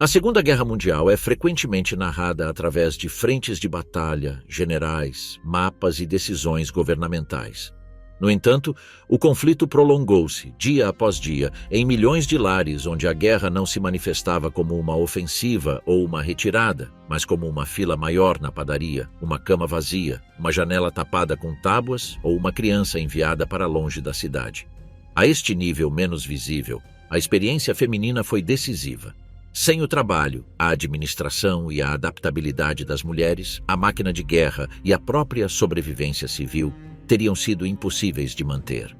A Segunda Guerra Mundial é frequentemente narrada através de frentes de batalha, generais, mapas e decisões governamentais. No entanto, o conflito prolongou-se, dia após dia, em milhões de lares onde a guerra não se manifestava como uma ofensiva ou uma retirada, mas como uma fila maior na padaria, uma cama vazia, uma janela tapada com tábuas ou uma criança enviada para longe da cidade. A este nível menos visível, a experiência feminina foi decisiva. Sem o trabalho, a administração e a adaptabilidade das mulheres, a máquina de guerra e a própria sobrevivência civil teriam sido impossíveis de manter.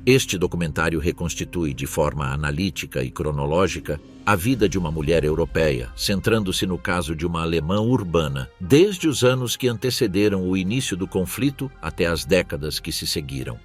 Este documentário reconstitui de forma analítica e cronológica a vida de uma mulher europeia, centrando-se no caso de uma alemã urbana, desde os anos que antecederam o início do conflito até as décadas que se seguiram.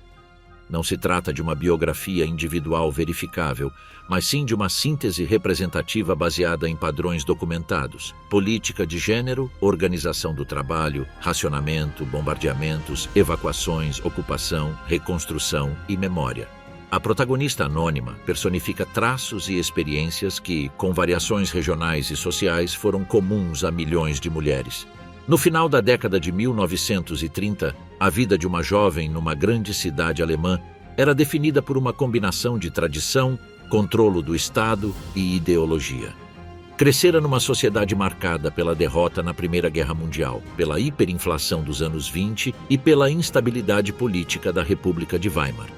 Não se trata de uma biografia individual verificável, mas sim de uma síntese representativa baseada em padrões documentados: política de gênero, organização do trabalho, racionamento, bombardeamentos, evacuações, ocupação, reconstrução e memória. A protagonista anônima personifica traços e experiências que, com variações regionais e sociais, foram comuns a milhões de mulheres. No final da década de 1930, a vida de uma jovem numa grande cidade alemã era definida por uma combinação de tradição, controlo do Estado e ideologia. Crescera numa sociedade marcada pela derrota na Primeira Guerra Mundial, pela hiperinflação dos anos 20 e pela instabilidade política da República de Weimar.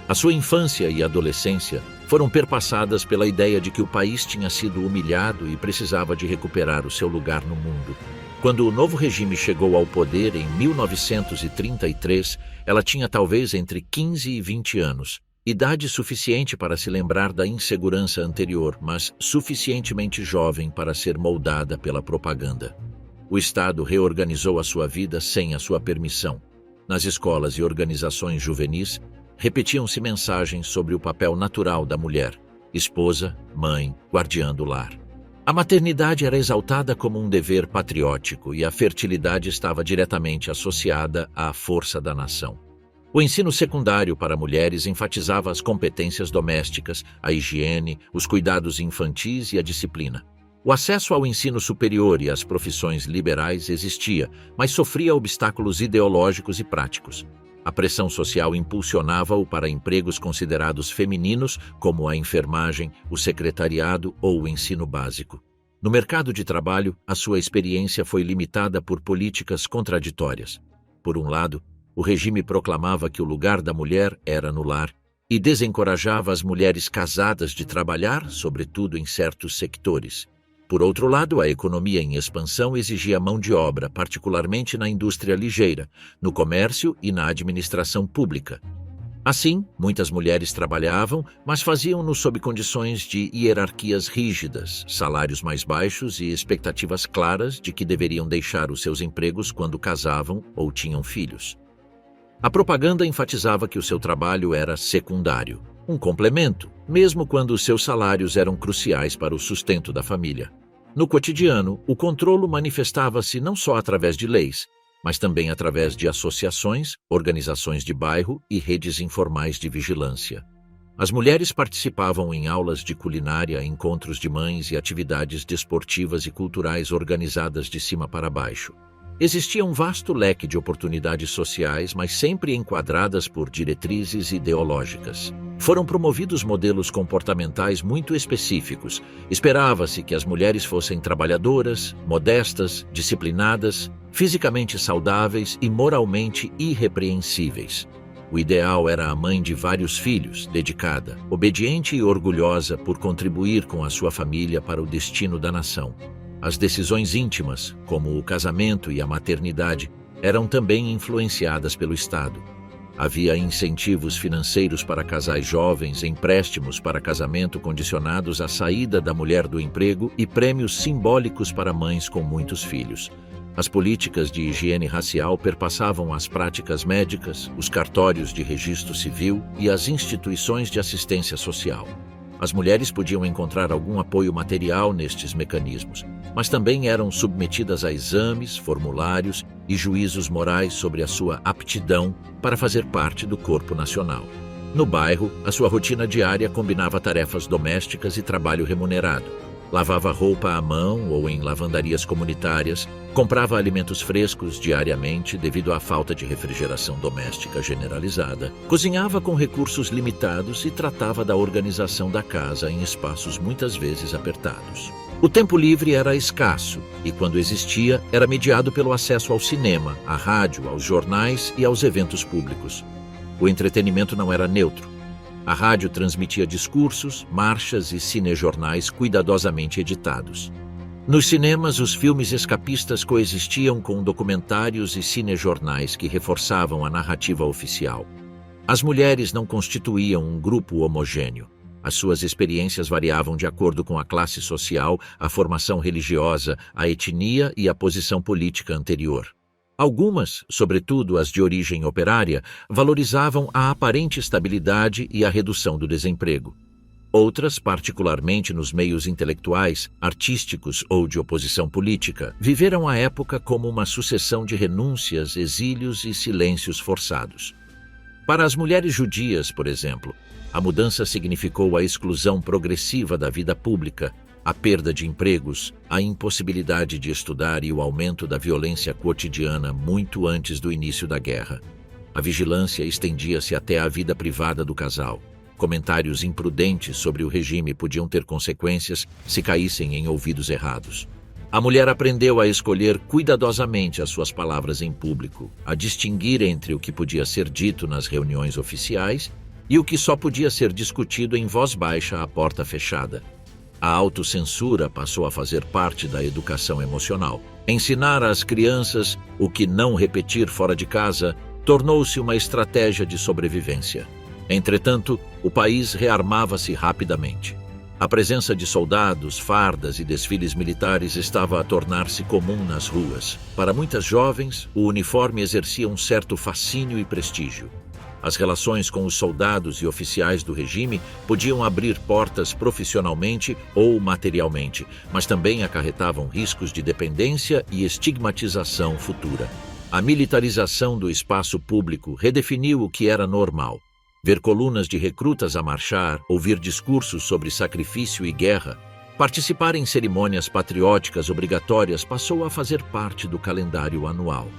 A sua infância e adolescência foram perpassadas pela ideia de que o país tinha sido humilhado e precisava de recuperar o seu lugar no mundo. Quando o novo regime chegou ao poder em 1933, ela tinha talvez entre 15 e 20 anos, idade suficiente para se lembrar da insegurança anterior, mas suficientemente jovem para ser moldada pela propaganda. O Estado reorganizou a sua vida sem a sua permissão. Nas escolas e organizações juvenis, repetiam-se mensagens sobre o papel natural da mulher: esposa, mãe, guardiã do lar. A maternidade era exaltada como um dever patriótico e a fertilidade estava diretamente associada à força da nação. O ensino secundário para mulheres enfatizava as competências domésticas, a higiene, os cuidados infantis e a disciplina. O acesso ao ensino superior e às profissões liberais existia, mas sofria obstáculos ideológicos e práticos. A pressão social impulsionava-o para empregos considerados femininos, como a enfermagem, o secretariado ou o ensino básico. No mercado de trabalho, a sua experiência foi limitada por políticas contraditórias. Por um lado, o regime proclamava que o lugar da mulher era no lar e desencorajava as mulheres casadas de trabalhar, sobretudo em certos sectores. Por outro lado, a economia em expansão exigia mão de obra, particularmente na indústria ligeira, no comércio e na administração pública. Assim, muitas mulheres trabalhavam, mas faziam-no sob condições de hierarquias rígidas, salários mais baixos e expectativas claras de que deveriam deixar os seus empregos quando casavam ou tinham filhos. A propaganda enfatizava que o seu trabalho era secundário, um complemento, mesmo quando os seus salários eram cruciais para o sustento da família. No cotidiano, o controlo manifestava-se não só através de leis, mas também através de associações, organizações de bairro e redes informais de vigilância. As mulheres participavam em aulas de culinária, encontros de mães e atividades desportivas e culturais organizadas de cima para baixo. Existia um vasto leque de oportunidades sociais, mas sempre enquadradas por diretrizes ideológicas. Foram promovidos modelos comportamentais muito específicos. Esperava-se que as mulheres fossem trabalhadoras, modestas, disciplinadas, fisicamente saudáveis e moralmente irrepreensíveis. O ideal era a mãe de vários filhos, dedicada, obediente e orgulhosa por contribuir com a sua família para o destino da nação. As decisões íntimas, como o casamento e a maternidade, eram também influenciadas pelo Estado. Havia incentivos financeiros para casais jovens, empréstimos para casamento condicionados à saída da mulher do emprego e prêmios simbólicos para mães com muitos filhos. As políticas de higiene racial perpassavam as práticas médicas, os cartórios de registro civil e as instituições de assistência social. As mulheres podiam encontrar algum apoio material nestes mecanismos, mas também eram submetidas a exames, formulários e juízos morais sobre a sua aptidão para fazer parte do corpo nacional. No bairro, a sua rotina diária combinava tarefas domésticas e trabalho remunerado. lavava roupa à mão ou em lavandarias comunitárias, comprava alimentos frescos diariamente devido à falta de refrigeração doméstica generalizada, cozinhava com recursos limitados e tratava da organização da casa em espaços muitas vezes apertados. O tempo livre era escasso e, quando existia, era mediado pelo acesso ao cinema, à rádio, aos jornais e aos eventos públicos. O entretenimento não era neutro. A rádio transmitia discursos, marchas e cinejornais cuidadosamente editados. Nos cinemas, os filmes escapistas coexistiam com documentários e cinejornais que reforçavam a narrativa oficial. As mulheres não constituíam um grupo homogêneo. As suas experiências variavam de acordo com a classe social, a formação religiosa, a etnia e a posição política anterior. Algumas, sobretudo as de origem operária, valorizavam a aparente estabilidade e a redução do desemprego. Outras, particularmente nos meios intelectuais, artísticos ou de oposição política, viveram a época como uma sucessão de renúncias, exílios e silêncios forçados. Para as mulheres judias, por exemplo, a mudança significou a exclusão progressiva da vida pública, a perda de empregos, a impossibilidade de estudar e o aumento da violência cotidiana muito antes do início da guerra. A vigilância estendia-se até à vida privada do casal. Comentários imprudentes sobre o regime podiam ter consequências se caíssem em ouvidos errados. A mulher aprendeu a escolher cuidadosamente as suas palavras em público, a distinguir entre o que podia ser dito nas reuniões oficiais e o que só podia ser discutido em voz baixa à porta fechada. A autocensura passou a fazer parte da educação emocional. Ensinar às crianças o que não repetir fora de casa tornou-se uma estratégia de sobrevivência. Entretanto, o país rearmava-se rapidamente. A presença de soldados, fardas e desfiles militares estava a tornar-se comum nas ruas. Para muitas jovens, o uniforme exercia um certo fascínio e prestígio. As relações com os soldados e oficiais do regime podiam abrir portas profissionalmente ou materialmente, mas também acarretavam riscos de dependência e estigmatização futura. A militarização do espaço público redefiniu o que era normal. Ver colunas de recrutas a marchar, ouvir discursos sobre sacrifício e guerra, participar em cerimônias patrióticas obrigatórias passou a fazer parte do calendário anual.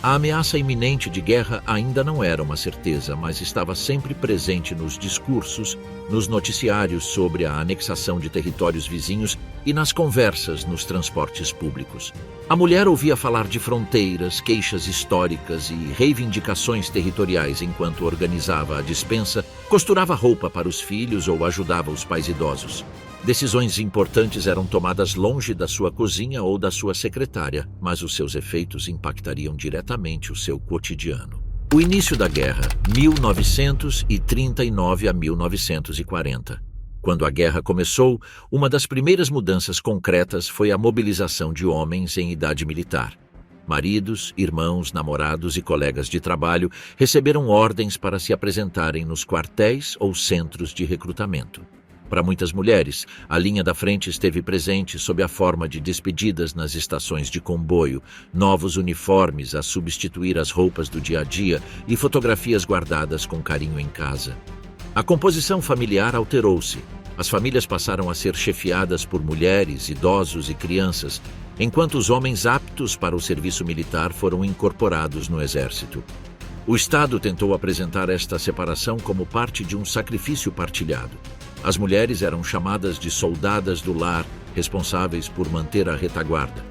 A ameaça iminente de guerra ainda não era uma certeza, mas estava sempre presente nos discursos, nos noticiários sobre a anexação de territórios vizinhos e nas conversas nos transportes públicos. A mulher ouvia falar de fronteiras, queixas históricas e reivindicações territoriais enquanto organizava a despensa, costurava roupa para os filhos ou ajudava os pais idosos. Decisões importantes eram tomadas longe da sua cozinha ou da sua secretária, mas os seus efeitos impactariam diretamente o seu cotidiano. O início da guerra, 1939 a 1940. Quando a guerra começou, uma das primeiras mudanças concretas foi a mobilização de homens em idade militar. Maridos, irmãos, namorados e colegas de trabalho receberam ordens para se apresentarem nos quartéis ou centros de recrutamento. Para muitas mulheres, a linha da frente esteve presente sob a forma de despedidas nas estações de comboio, novos uniformes a substituir as roupas do dia a dia e fotografias guardadas com carinho em casa. A composição familiar alterou-se. As famílias passaram a ser chefiadas por mulheres, idosos e crianças, enquanto os homens aptos para o serviço militar foram incorporados no exército. O Estado tentou apresentar esta separação como parte de um sacrifício partilhado. As mulheres eram chamadas de soldadas do lar, responsáveis por manter a retaguarda.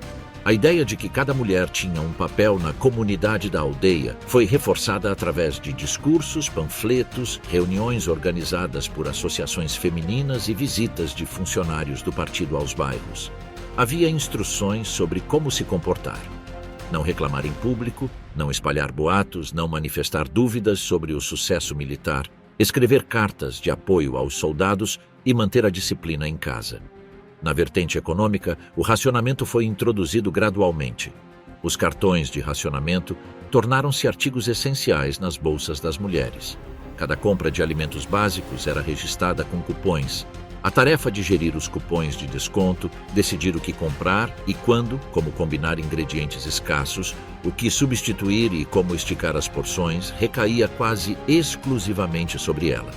A ideia de que cada mulher tinha um papel na comunidade da aldeia foi reforçada através de discursos, panfletos, reuniões organizadas por associações femininas e visitas de funcionários do partido aos bairros. Havia instruções sobre como se comportar. Não reclamar em público, não espalhar boatos, não manifestar dúvidas sobre o sucesso militar, escrever cartas de apoio aos soldados e manter a disciplina em casa. Na vertente econômica, o racionamento foi introduzido gradualmente. Os cartões de racionamento tornaram-se artigos essenciais nas bolsas das mulheres. Cada compra de alimentos básicos era registrada com cupons. A tarefa de gerir os cupons de desconto, decidir o que comprar e quando, como combinar ingredientes escassos, o que substituir e como esticar as porções, recaía quase exclusivamente sobre ela.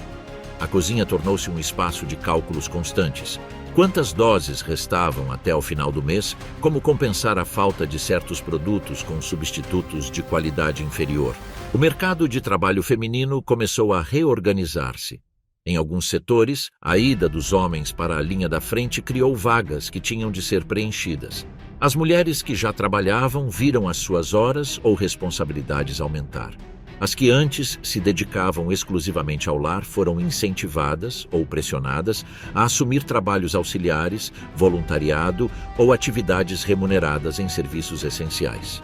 A cozinha tornou-se um espaço de cálculos constantes. Quantas doses restavam até o final do mês? Como compensar a falta de certos produtos com substitutos de qualidade inferior? O mercado de trabalho feminino começou a reorganizar-se. Em alguns setores, a ida dos homens para a linha da frente criou vagas que tinham de ser preenchidas. As mulheres que já trabalhavam viram as suas horas ou responsabilidades aumentar. As que antes se dedicavam exclusivamente ao lar foram incentivadas ou pressionadas a assumir trabalhos auxiliares, voluntariado ou atividades remuneradas em serviços essenciais.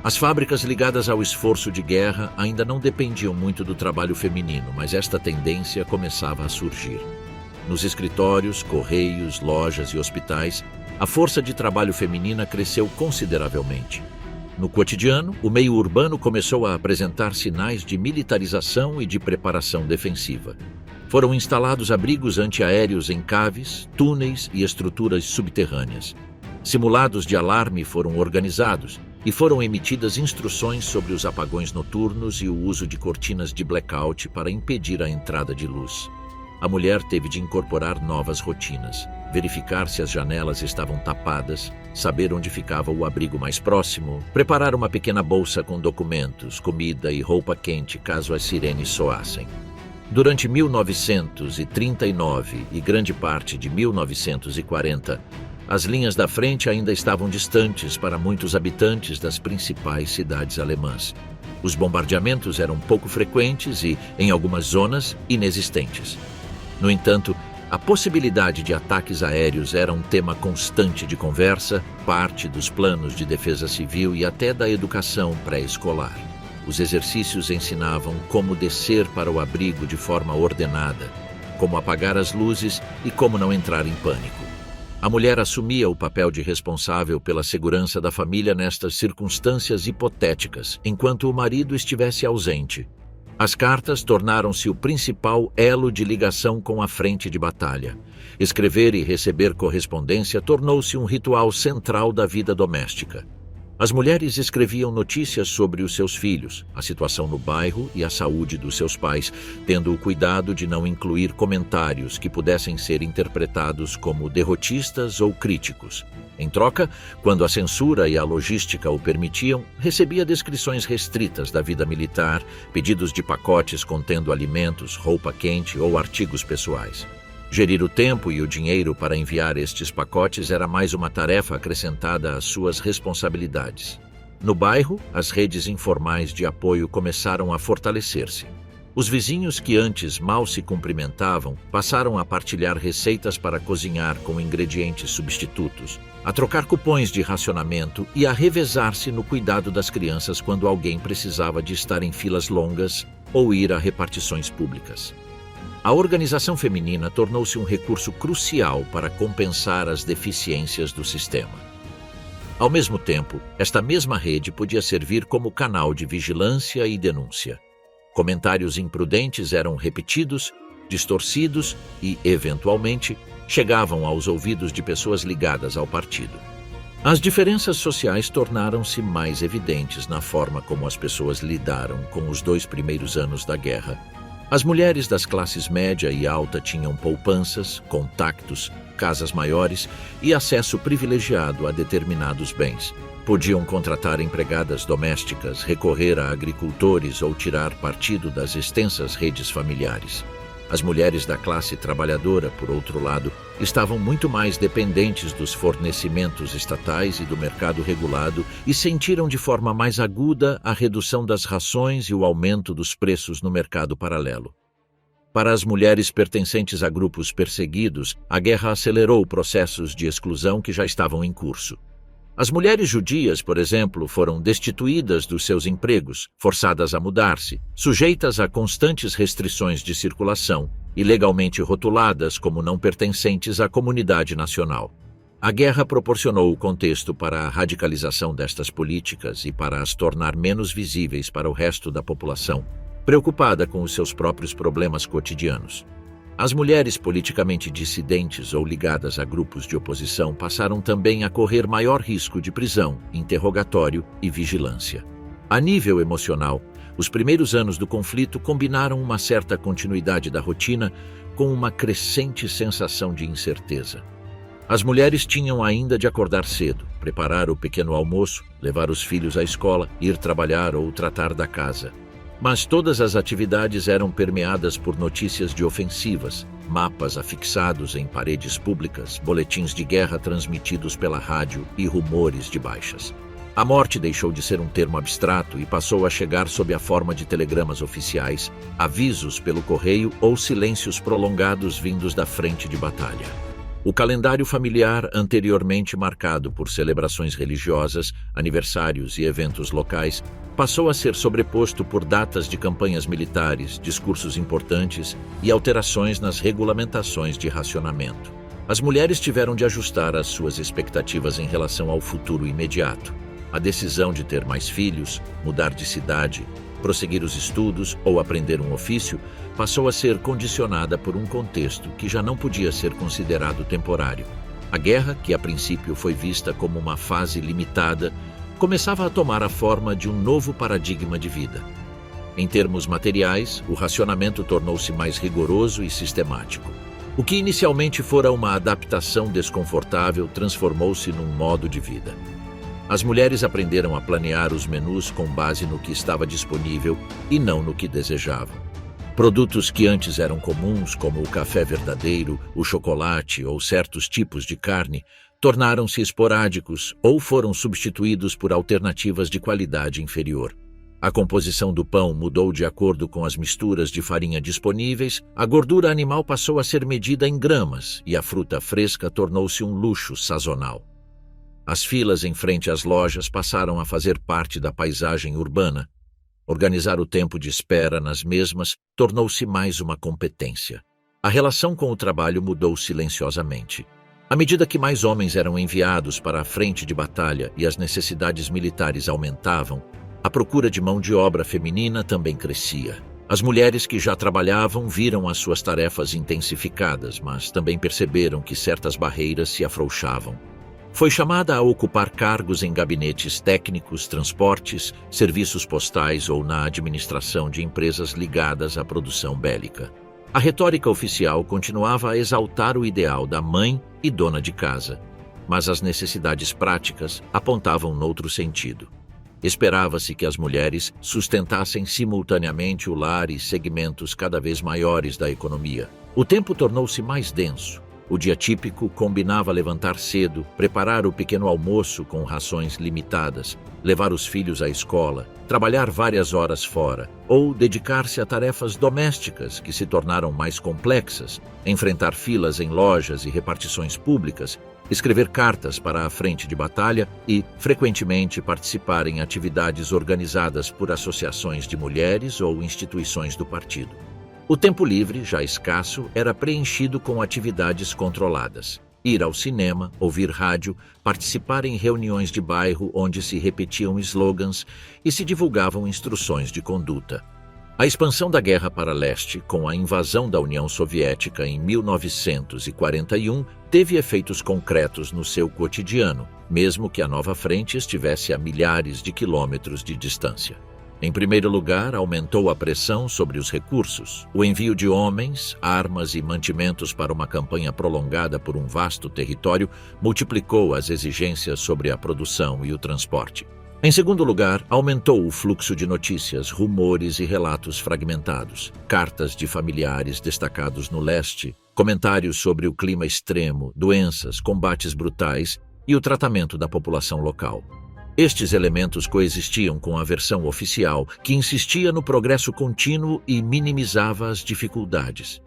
As fábricas ligadas ao esforço de guerra ainda não dependiam muito do trabalho feminino, mas esta tendência começava a surgir. Nos escritórios, correios, lojas e hospitais, a força de trabalho feminina cresceu consideravelmente. No cotidiano, o meio urbano começou a apresentar sinais de militarização e de preparação defensiva. Foram instalados abrigos antiaéreos em caves, túneis e estruturas subterrâneas. Simulados de alarme foram organizados e foram emitidas instruções sobre os apagões noturnos e o uso de cortinas de blackout para impedir a entrada de luz. A mulher teve de incorporar novas rotinas, verificar se as janelas estavam tapadas, saber onde ficava o abrigo mais próximo, preparar uma pequena bolsa com documentos, comida e roupa quente caso as sirenes soassem. Durante 1939 e grande parte de 1940, as linhas da frente ainda estavam distantes para muitos habitantes das principais cidades alemãs. Os bombardeamentos eram pouco frequentes e, em algumas zonas, inexistentes. No entanto, a possibilidade de ataques aéreos era um tema constante de conversa, parte dos planos de defesa civil e até da educação pré-escolar. Os exercícios ensinavam como descer para o abrigo de forma ordenada, como apagar as luzes e como não entrar em pânico. A mulher assumia o papel de responsável pela segurança da família nestas circunstâncias hipotéticas, enquanto o marido estivesse ausente. As cartas tornaram-se o principal elo de ligação com a frente de batalha. Escrever e receber correspondência tornou-se um ritual central da vida doméstica. As mulheres escreviam notícias sobre os seus filhos, a situação no bairro e a saúde dos seus pais, tendo o cuidado de não incluir comentários que pudessem ser interpretados como derrotistas ou críticos. Em troca, quando a censura e a logística o permitiam, recebia descrições restritas da vida militar, pedidos de pacotes contendo alimentos, roupa quente ou artigos pessoais. Gerir o tempo e o dinheiro para enviar estes pacotes era mais uma tarefa acrescentada às suas responsabilidades. No bairro, as redes informais de apoio começaram a fortalecer-se. Os vizinhos que antes mal se cumprimentavam passaram a partilhar receitas para cozinhar com ingredientes substitutos, a trocar cupons de racionamento e a revezar-se no cuidado das crianças quando alguém precisava de estar em filas longas ou ir a repartições públicas. A organização feminina tornou-se um recurso crucial para compensar as deficiências do sistema. Ao mesmo tempo, esta mesma rede podia servir como canal de vigilância e denúncia. Comentários imprudentes eram repetidos, distorcidos e, eventualmente, chegavam aos ouvidos de pessoas ligadas ao partido. As diferenças sociais tornaram-se mais evidentes na forma como as pessoas lidaram com os 2 primeiros anos da guerra. As mulheres das classes média e alta tinham poupanças, contactos, casas maiores e acesso privilegiado a determinados bens. Podiam contratar empregadas domésticas, recorrer a agricultores ou tirar partido das extensas redes familiares. As mulheres da classe trabalhadora, por outro lado, estavam muito mais dependentes dos fornecimentos estatais e do mercado regulado e sentiram de forma mais aguda a redução das rações e o aumento dos preços no mercado paralelo. Para as mulheres pertencentes a grupos perseguidos, a guerra acelerou processos de exclusão que já estavam em curso. As mulheres judias, por exemplo, foram destituídas dos seus empregos, forçadas a mudar-se, sujeitas a constantes restrições de circulação e legalmente rotuladas como não pertencentes à comunidade nacional. A guerra proporcionou o contexto para a radicalização destas políticas e para as tornar menos visíveis para o resto da população, preocupada com os seus próprios problemas cotidianos. As mulheres politicamente dissidentes ou ligadas a grupos de oposição passaram também a correr maior risco de prisão, interrogatório e vigilância. A nível emocional, os primeiros anos do conflito combinaram uma certa continuidade da rotina com uma crescente sensação de incerteza. As mulheres tinham ainda de acordar cedo, preparar o pequeno almoço, levar os filhos à escola, ir trabalhar ou tratar da casa. Mas todas as atividades eram permeadas por notícias de ofensivas, mapas afixados em paredes públicas, boletins de guerra transmitidos pela rádio e rumores de baixas. A morte deixou de ser um termo abstrato e passou a chegar sob a forma de telegramas oficiais, avisos pelo correio ou silêncios prolongados vindos da frente de batalha. O calendário familiar, anteriormente marcado por celebrações religiosas, aniversários e eventos locais, passou a ser sobreposto por datas de campanhas militares, discursos importantes e alterações nas regulamentações de racionamento. As mulheres tiveram de ajustar as suas expectativas em relação ao futuro imediato. A decisão de ter mais filhos, mudar de cidade, prosseguir os estudos ou aprender um ofício passou a ser condicionada por um contexto que já não podia ser considerado temporário. A guerra, que a princípio foi vista como uma fase limitada, começava a tomar a forma de um novo paradigma de vida. Em termos materiais, o racionamento tornou-se mais rigoroso e sistemático. O que inicialmente fora uma adaptação desconfortável transformou-se num modo de vida. As mulheres aprenderam a planear os menus com base no que estava disponível e não no que desejavam. Produtos que antes eram comuns, como o café verdadeiro, o chocolate ou certos tipos de carne, tornaram-se esporádicos ou foram substituídos por alternativas de qualidade inferior. A composição do pão mudou de acordo com as misturas de farinha disponíveis, a gordura animal passou a ser medida em gramas e a fruta fresca tornou-se um luxo sazonal. As filas em frente às lojas passaram a fazer parte da paisagem urbana. Organizar o tempo de espera nas mesmas tornou-se mais uma competência. A relação com o trabalho mudou silenciosamente. À medida que mais homens eram enviados para a frente de batalha e as necessidades militares aumentavam, a procura de mão de obra feminina também crescia. As mulheres que já trabalhavam viram as suas tarefas intensificadas, mas também perceberam que certas barreiras se afrouxavam. Foi chamada a ocupar cargos em gabinetes técnicos, transportes, serviços postais ou na administração de empresas ligadas à produção bélica. A retórica oficial continuava a exaltar o ideal da mãe e dona de casa, mas as necessidades práticas apontavam noutro sentido. Esperava-se que as mulheres sustentassem simultaneamente o lar e segmentos cada vez maiores da economia. O tempo tornou-se mais denso. O dia típico combinava levantar cedo, preparar o pequeno almoço com rações limitadas, levar os filhos à escola, trabalhar várias horas fora, ou dedicar-se a tarefas domésticas que se tornaram mais complexas, enfrentar filas em lojas e repartições públicas, escrever cartas para a frente de batalha e, frequentemente, participar em atividades organizadas por associações de mulheres ou instituições do partido. O tempo livre, já escasso, era preenchido com atividades controladas. Ir ao cinema, ouvir rádio, participar em reuniões de bairro onde se repetiam slogans e se divulgavam instruções de conduta. A expansão da Guerra para Leste, com a invasão da União Soviética em 1941, teve efeitos concretos no seu cotidiano, mesmo que a nova frente estivesse a milhares de quilômetros de distância. Em primeiro lugar, aumentou a pressão sobre os recursos. O envio de homens, armas e mantimentos para uma campanha prolongada por um vasto território multiplicou as exigências sobre a produção e o transporte. Em segundo lugar, aumentou o fluxo de notícias, rumores e relatos fragmentados, cartas de familiares destacados no leste, comentários sobre o clima extremo, doenças, combates brutais e o tratamento da população local. Estes elementos coexistiam com a versão oficial, que insistia no progresso contínuo e minimizava as dificuldades.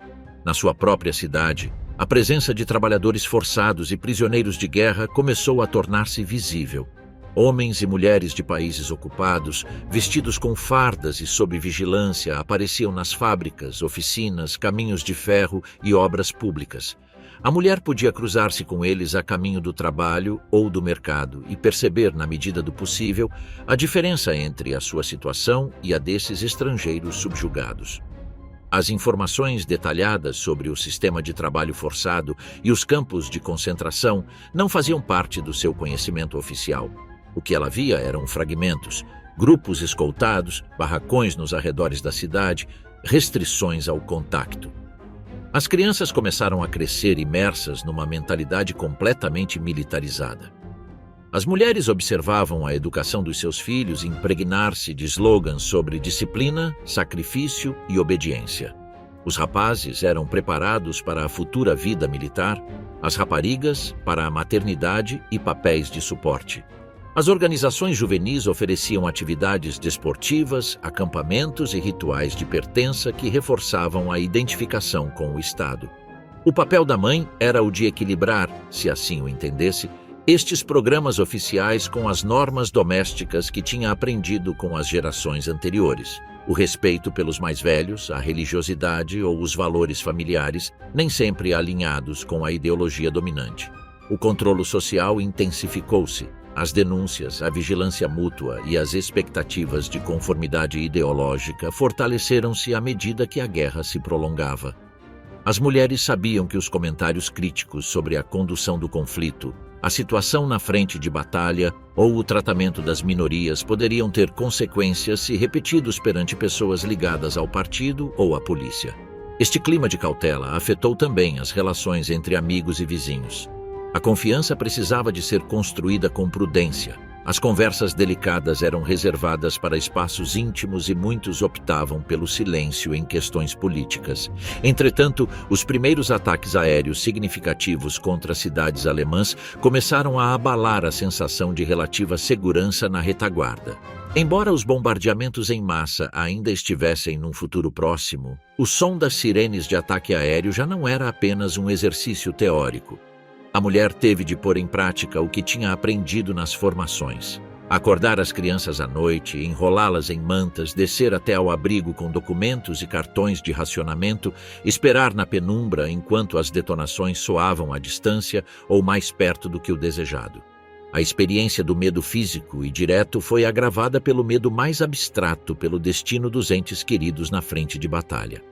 Na sua própria cidade, a presença de trabalhadores forçados e prisioneiros de guerra começou a tornar-se visível. Homens e mulheres de países ocupados, vestidos com fardas e sob vigilância, apareciam nas fábricas, oficinas, caminhos de ferro e obras públicas. A mulher podia cruzar-se com eles a caminho do trabalho ou do mercado e perceber, na medida do possível, a diferença entre a sua situação e a desses estrangeiros subjugados. As informações detalhadas sobre o sistema de trabalho forçado e os campos de concentração não faziam parte do seu conhecimento oficial. O que ela via eram fragmentos, grupos escoltados, barracões nos arredores da cidade, restrições ao contacto. As crianças começaram a crescer imersas numa mentalidade completamente militarizada. As mulheres observavam a educação dos seus filhos impregnar-se de slogans sobre disciplina, sacrifício e obediência. Os rapazes eram preparados para a futura vida militar, as raparigas para a maternidade e papéis de suporte. As organizações juvenis ofereciam atividades desportivas, acampamentos e rituais de pertença que reforçavam a identificação com o Estado. O papel da mãe era o de equilibrar, se assim o entendesse, estes programas oficiais com as normas domésticas que tinha aprendido com as gerações anteriores. O respeito pelos mais velhos, a religiosidade ou os valores familiares, nem sempre alinhados com a ideologia dominante. O controle social intensificou-se. As denúncias, a vigilância mútua e as expectativas de conformidade ideológica fortaleceram-se à medida que a guerra se prolongava. As mulheres sabiam que os comentários críticos sobre a condução do conflito, a situação na frente de batalha ou o tratamento das minorias poderiam ter consequências se repetidos perante pessoas ligadas ao partido ou à polícia. Este clima de cautela afetou também as relações entre amigos e vizinhos. A confiança precisava de ser construída com prudência. As conversas delicadas eram reservadas para espaços íntimos e muitos optavam pelo silêncio em questões políticas. Entretanto, os primeiros ataques aéreos significativos contra cidades alemãs começaram a abalar a sensação de relativa segurança na retaguarda. Embora os bombardeamentos em massa ainda estivessem num futuro próximo, o som das sirenes de ataque aéreo já não era apenas um exercício teórico. A mulher teve de pôr em prática o que tinha aprendido nas formações. Acordar as crianças à noite, enrolá-las em mantas, descer até ao abrigo com documentos e cartões de racionamento, esperar na penumbra enquanto as detonações soavam à distância ou mais perto do que o desejado. A experiência do medo físico e direto foi agravada pelo medo mais abstrato pelo destino dos entes queridos na frente de batalha.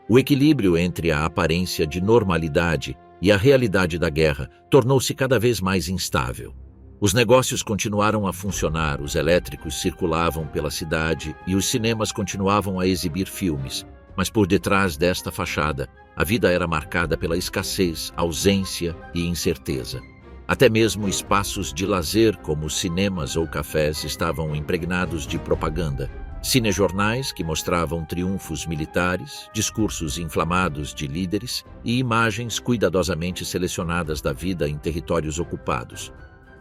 O equilíbrio entre a aparência de normalidade e a realidade da guerra tornou-se cada vez mais instável. Os negócios continuaram a funcionar, os elétricos circulavam pela cidade e os cinemas continuavam a exibir filmes, mas por detrás desta fachada, a vida era marcada pela escassez, ausência e incerteza. Até mesmo espaços de lazer, como cinemas ou cafés, estavam impregnados de propaganda. Cinejornais que mostravam triunfos militares, discursos inflamados de líderes e imagens cuidadosamente selecionadas da vida em territórios ocupados.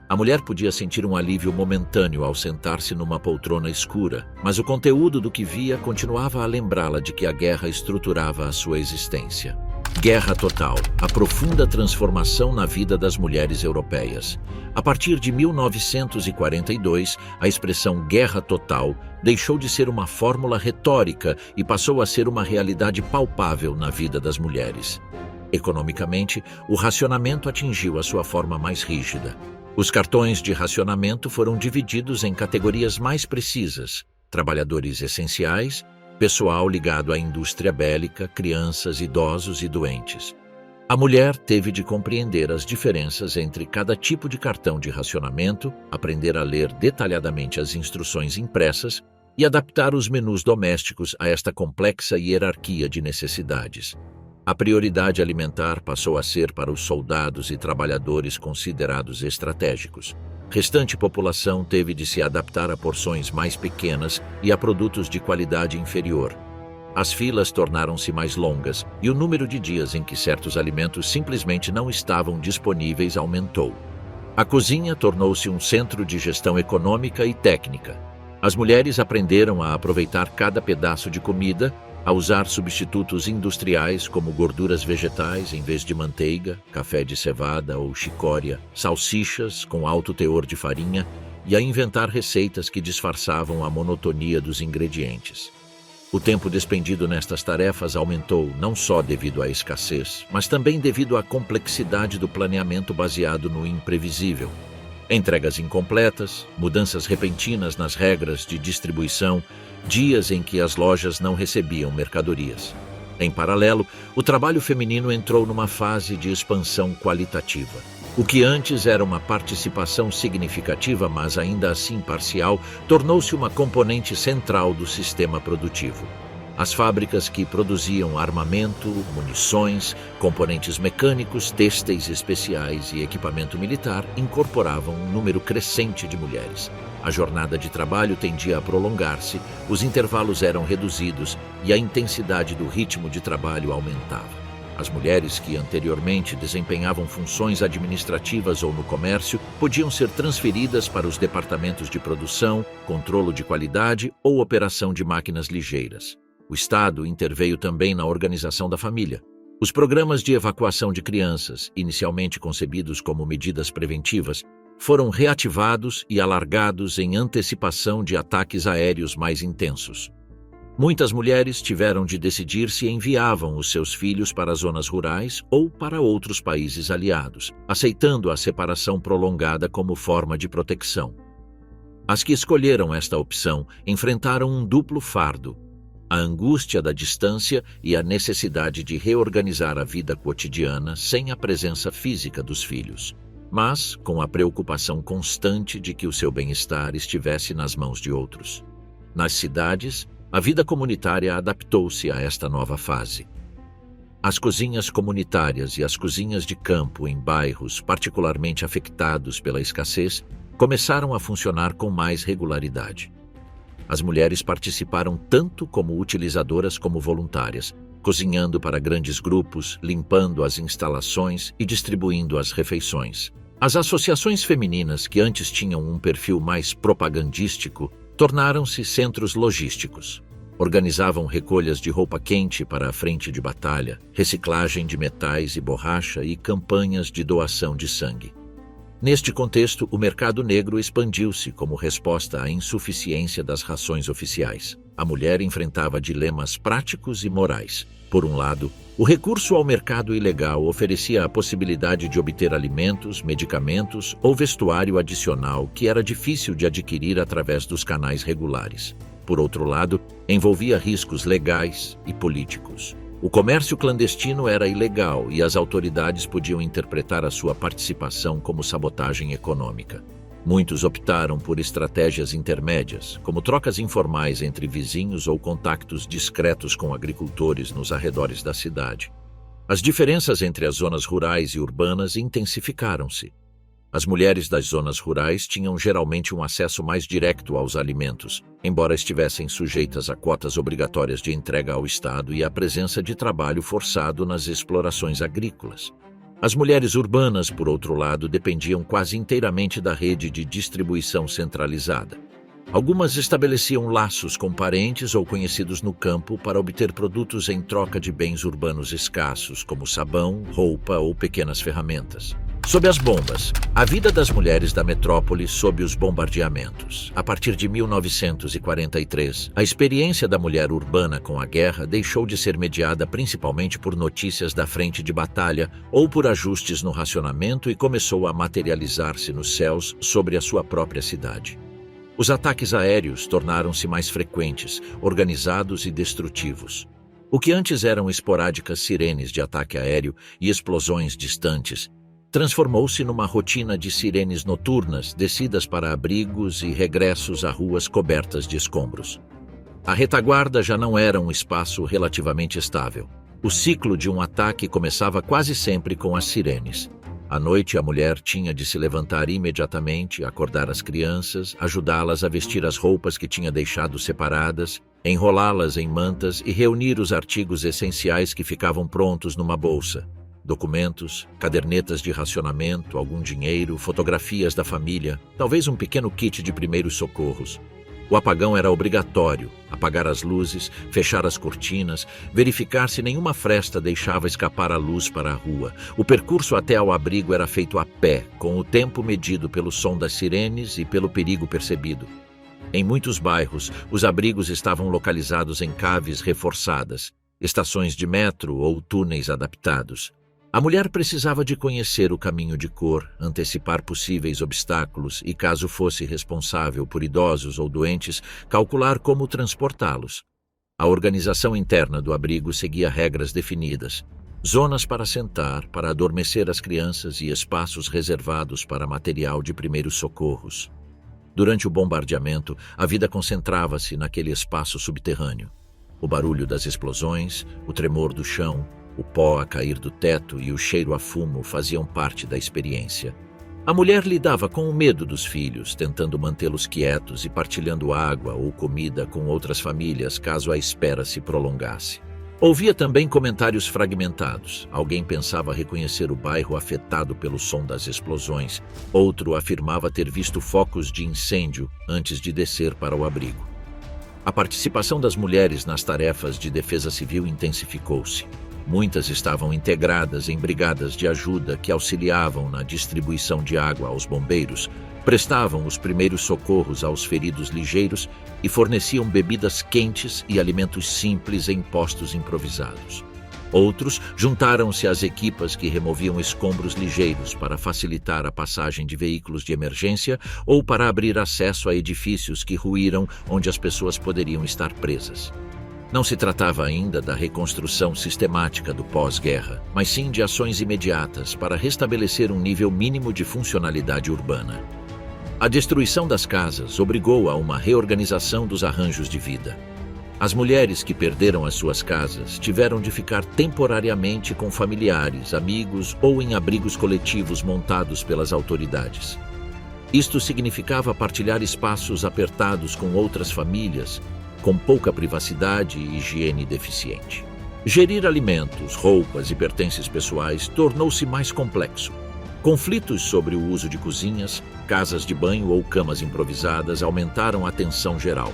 A mulher podia sentir um alívio momentâneo ao sentar-se numa poltrona escura, mas o conteúdo do que via continuava a lembrá-la de que a guerra estruturava a sua existência. Guerra total, a profunda transformação na vida das mulheres europeias. A partir de 1942, a expressão guerra total deixou de ser uma fórmula retórica e passou a ser uma realidade palpável na vida das mulheres. Economicamente, o racionamento atingiu a sua forma mais rígida. Os cartões de racionamento foram divididos em categorias mais precisas: trabalhadores essenciais, pessoal ligado à indústria bélica, crianças, idosos e doentes. A mulher teve de compreender as diferenças entre cada tipo de cartão de racionamento, aprender a ler detalhadamente as instruções impressas e adaptar os menus domésticos a esta complexa hierarquia de necessidades. A prioridade alimentar passou a ser para os soldados e trabalhadores considerados estratégicos. Restante população teve de se adaptar a porções mais pequenas e a produtos de qualidade inferior. As filas tornaram-se mais longas e o número de dias em que certos alimentos simplesmente não estavam disponíveis aumentou. A cozinha tornou-se um centro de gestão econômica e técnica. As mulheres aprenderam a aproveitar cada pedaço de comida, a usar substitutos industriais como gorduras vegetais em vez de manteiga, café de cevada ou chicória, salsichas com alto teor de farinha e a inventar receitas que disfarçavam a monotonia dos ingredientes. O tempo despendido nestas tarefas aumentou não só devido à escassez, mas também devido à complexidade do planeamento baseado no imprevisível. Entregas incompletas, mudanças repentinas nas regras de distribuição, dias em que as lojas não recebiam mercadorias. Em paralelo, o trabalho feminino entrou numa fase de expansão qualitativa. O que antes era uma participação significativa, mas ainda assim parcial, tornou-se uma componente central do sistema produtivo. As fábricas que produziam armamento, munições, componentes mecânicos, têxteis especiais e equipamento militar incorporavam um número crescente de mulheres. A jornada de trabalho tendia a prolongar-se, os intervalos eram reduzidos e a intensidade do ritmo de trabalho aumentava. As mulheres que anteriormente desempenhavam funções administrativas ou no comércio podiam ser transferidas para os departamentos de produção, controle de qualidade ou operação de máquinas ligeiras. O Estado interveio também na organização da família. Os programas de evacuação de crianças, inicialmente concebidos como medidas preventivas, foram reativados e alargados em antecipação de ataques aéreos mais intensos. Muitas mulheres tiveram de decidir se enviavam os seus filhos para zonas rurais ou para outros países aliados, aceitando a separação prolongada como forma de proteção. As que escolheram esta opção enfrentaram um duplo fardo: a angústia da distância e a necessidade de reorganizar a vida cotidiana sem a presença física dos filhos, mas com a preocupação constante de que o seu bem-estar estivesse nas mãos de outros. Nas cidades, a vida comunitária adaptou-se a esta nova fase. As cozinhas comunitárias e as cozinhas de campo em bairros particularmente afetados pela escassez começaram a funcionar com mais regularidade. As mulheres participaram tanto como utilizadoras como voluntárias, cozinhando para grandes grupos, limpando as instalações e distribuindo as refeições. As associações femininas, que antes tinham um perfil mais propagandístico, tornaram-se centros logísticos. Organizavam recolhas de roupa quente para a frente de batalha, reciclagem de metais e borracha e campanhas de doação de sangue. Neste contexto, o mercado negro expandiu-se como resposta à insuficiência das rações oficiais. A mulher enfrentava dilemas práticos e morais. Por um lado, o recurso ao mercado ilegal oferecia a possibilidade de obter alimentos, medicamentos ou vestuário adicional que era difícil de adquirir através dos canais regulares. Por outro lado, envolvia riscos legais e políticos. O comércio clandestino era ilegal e as autoridades podiam interpretar a sua participação como sabotagem econômica. Muitos optaram por estratégias intermédias, como trocas informais entre vizinhos ou contactos discretos com agricultores nos arredores da cidade. As diferenças entre as zonas rurais e urbanas intensificaram-se. As mulheres das zonas rurais tinham geralmente um acesso mais direto aos alimentos, embora estivessem sujeitas a cotas obrigatórias de entrega ao Estado e à presença de trabalho forçado nas explorações agrícolas. As mulheres urbanas, por outro lado, dependiam quase inteiramente da rede de distribuição centralizada. Algumas estabeleciam laços com parentes ou conhecidos no campo para obter produtos em troca de bens urbanos escassos, como sabão, roupa ou pequenas ferramentas. Sob as bombas, a vida das mulheres da metrópole sob os bombardeamentos. A partir de 1943, a experiência da mulher urbana com a guerra deixou de ser mediada principalmente por notícias da frente de batalha ou por ajustes no racionamento e começou a materializar-se nos céus sobre a sua própria cidade. Os ataques aéreos tornaram-se mais frequentes, organizados e destrutivos. O que antes eram esporádicas sirenes de ataque aéreo e explosões distantes, transformou-se numa rotina de sirenes noturnas, descidas para abrigos e regressos a ruas cobertas de escombros. A retaguarda já não era um espaço relativamente estável. O ciclo de um ataque começava quase sempre com as sirenes. À noite, a mulher tinha de se levantar imediatamente, acordar as crianças, ajudá-las a vestir as roupas que tinha deixado separadas, enrolá-las em mantas e reunir os artigos essenciais que ficavam prontos numa bolsa. Documentos, cadernetas de racionamento, algum dinheiro, fotografias da família, talvez um pequeno kit de primeiros socorros. O apagão era obrigatório: apagar as luzes, fechar as cortinas, verificar se nenhuma fresta deixava escapar a luz para a rua. O percurso até ao abrigo era feito a pé, com o tempo medido pelo som das sirenes e pelo perigo percebido. Em muitos bairros, os abrigos estavam localizados em caves reforçadas, estações de metro ou túneis adaptados. A mulher precisava de conhecer o caminho de cor, antecipar possíveis obstáculos e, caso fosse responsável por idosos ou doentes, calcular como transportá-los. A organização interna do abrigo seguia regras definidas: zonas para sentar, para adormecer as crianças e espaços reservados para material de primeiros socorros. Durante o bombardeamento, a vida concentrava-se naquele espaço subterrâneo. O barulho das explosões, o tremor do chão, o pó a cair do teto e o cheiro a fumo faziam parte da experiência. A mulher lidava com o medo dos filhos, tentando mantê-los quietos e partilhando água ou comida com outras famílias caso a espera se prolongasse. Ouvia também comentários fragmentados. Alguém pensava reconhecer o bairro afetado pelo som das explosões. Outro afirmava ter visto focos de incêndio antes de descer para o abrigo. A participação das mulheres nas tarefas de defesa civil intensificou-se. Muitas estavam integradas em brigadas de ajuda que auxiliavam na distribuição de água aos bombeiros, prestavam os primeiros socorros aos feridos ligeiros e forneciam bebidas quentes e alimentos simples em postos improvisados. Outros juntaram-se às equipas que removiam escombros ligeiros para facilitar a passagem de veículos de emergência ou para abrir acesso a edifícios que ruíram onde as pessoas poderiam estar presas. Não se tratava ainda da reconstrução sistemática do pós-guerra, mas sim de ações imediatas para restabelecer um nível mínimo de funcionalidade urbana. A destruição das casas obrigou a uma reorganização dos arranjos de vida. As mulheres que perderam as suas casas tiveram de ficar temporariamente com familiares, amigos ou em abrigos coletivos montados pelas autoridades. Isto significava partilhar espaços apertados com outras famílias, com pouca privacidade e higiene deficiente. Gerir alimentos, roupas e pertences pessoais tornou-se mais complexo. Conflitos sobre o uso de cozinhas, casas de banho ou camas improvisadas aumentaram a tensão geral.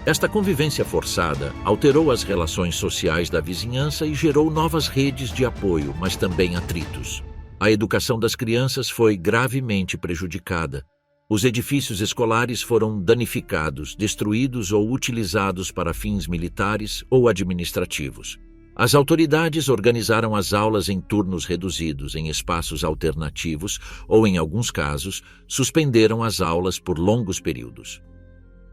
Esta convivência forçada alterou as relações sociais da vizinhança e gerou novas redes de apoio, mas também atritos. A educação das crianças foi gravemente prejudicada. Os edifícios escolares foram danificados, destruídos ou utilizados para fins militares ou administrativos. As autoridades organizaram as aulas em turnos reduzidos em espaços alternativos ou, em alguns casos, suspenderam as aulas por longos períodos.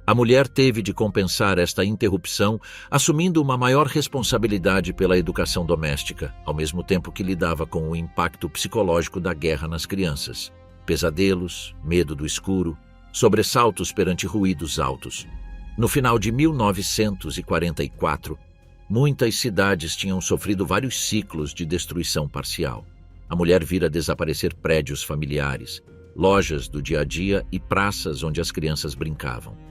A mulher teve de compensar esta interrupção, assumindo uma maior responsabilidade pela educação doméstica, ao mesmo tempo que lidava com o impacto psicológico da guerra nas crianças. Pesadelos, medo do escuro, sobressaltos perante ruídos altos. No final de 1944, muitas cidades tinham sofrido vários ciclos de destruição parcial. A mulher vira desaparecer prédios familiares, lojas do dia a dia e praças onde as crianças brincavam.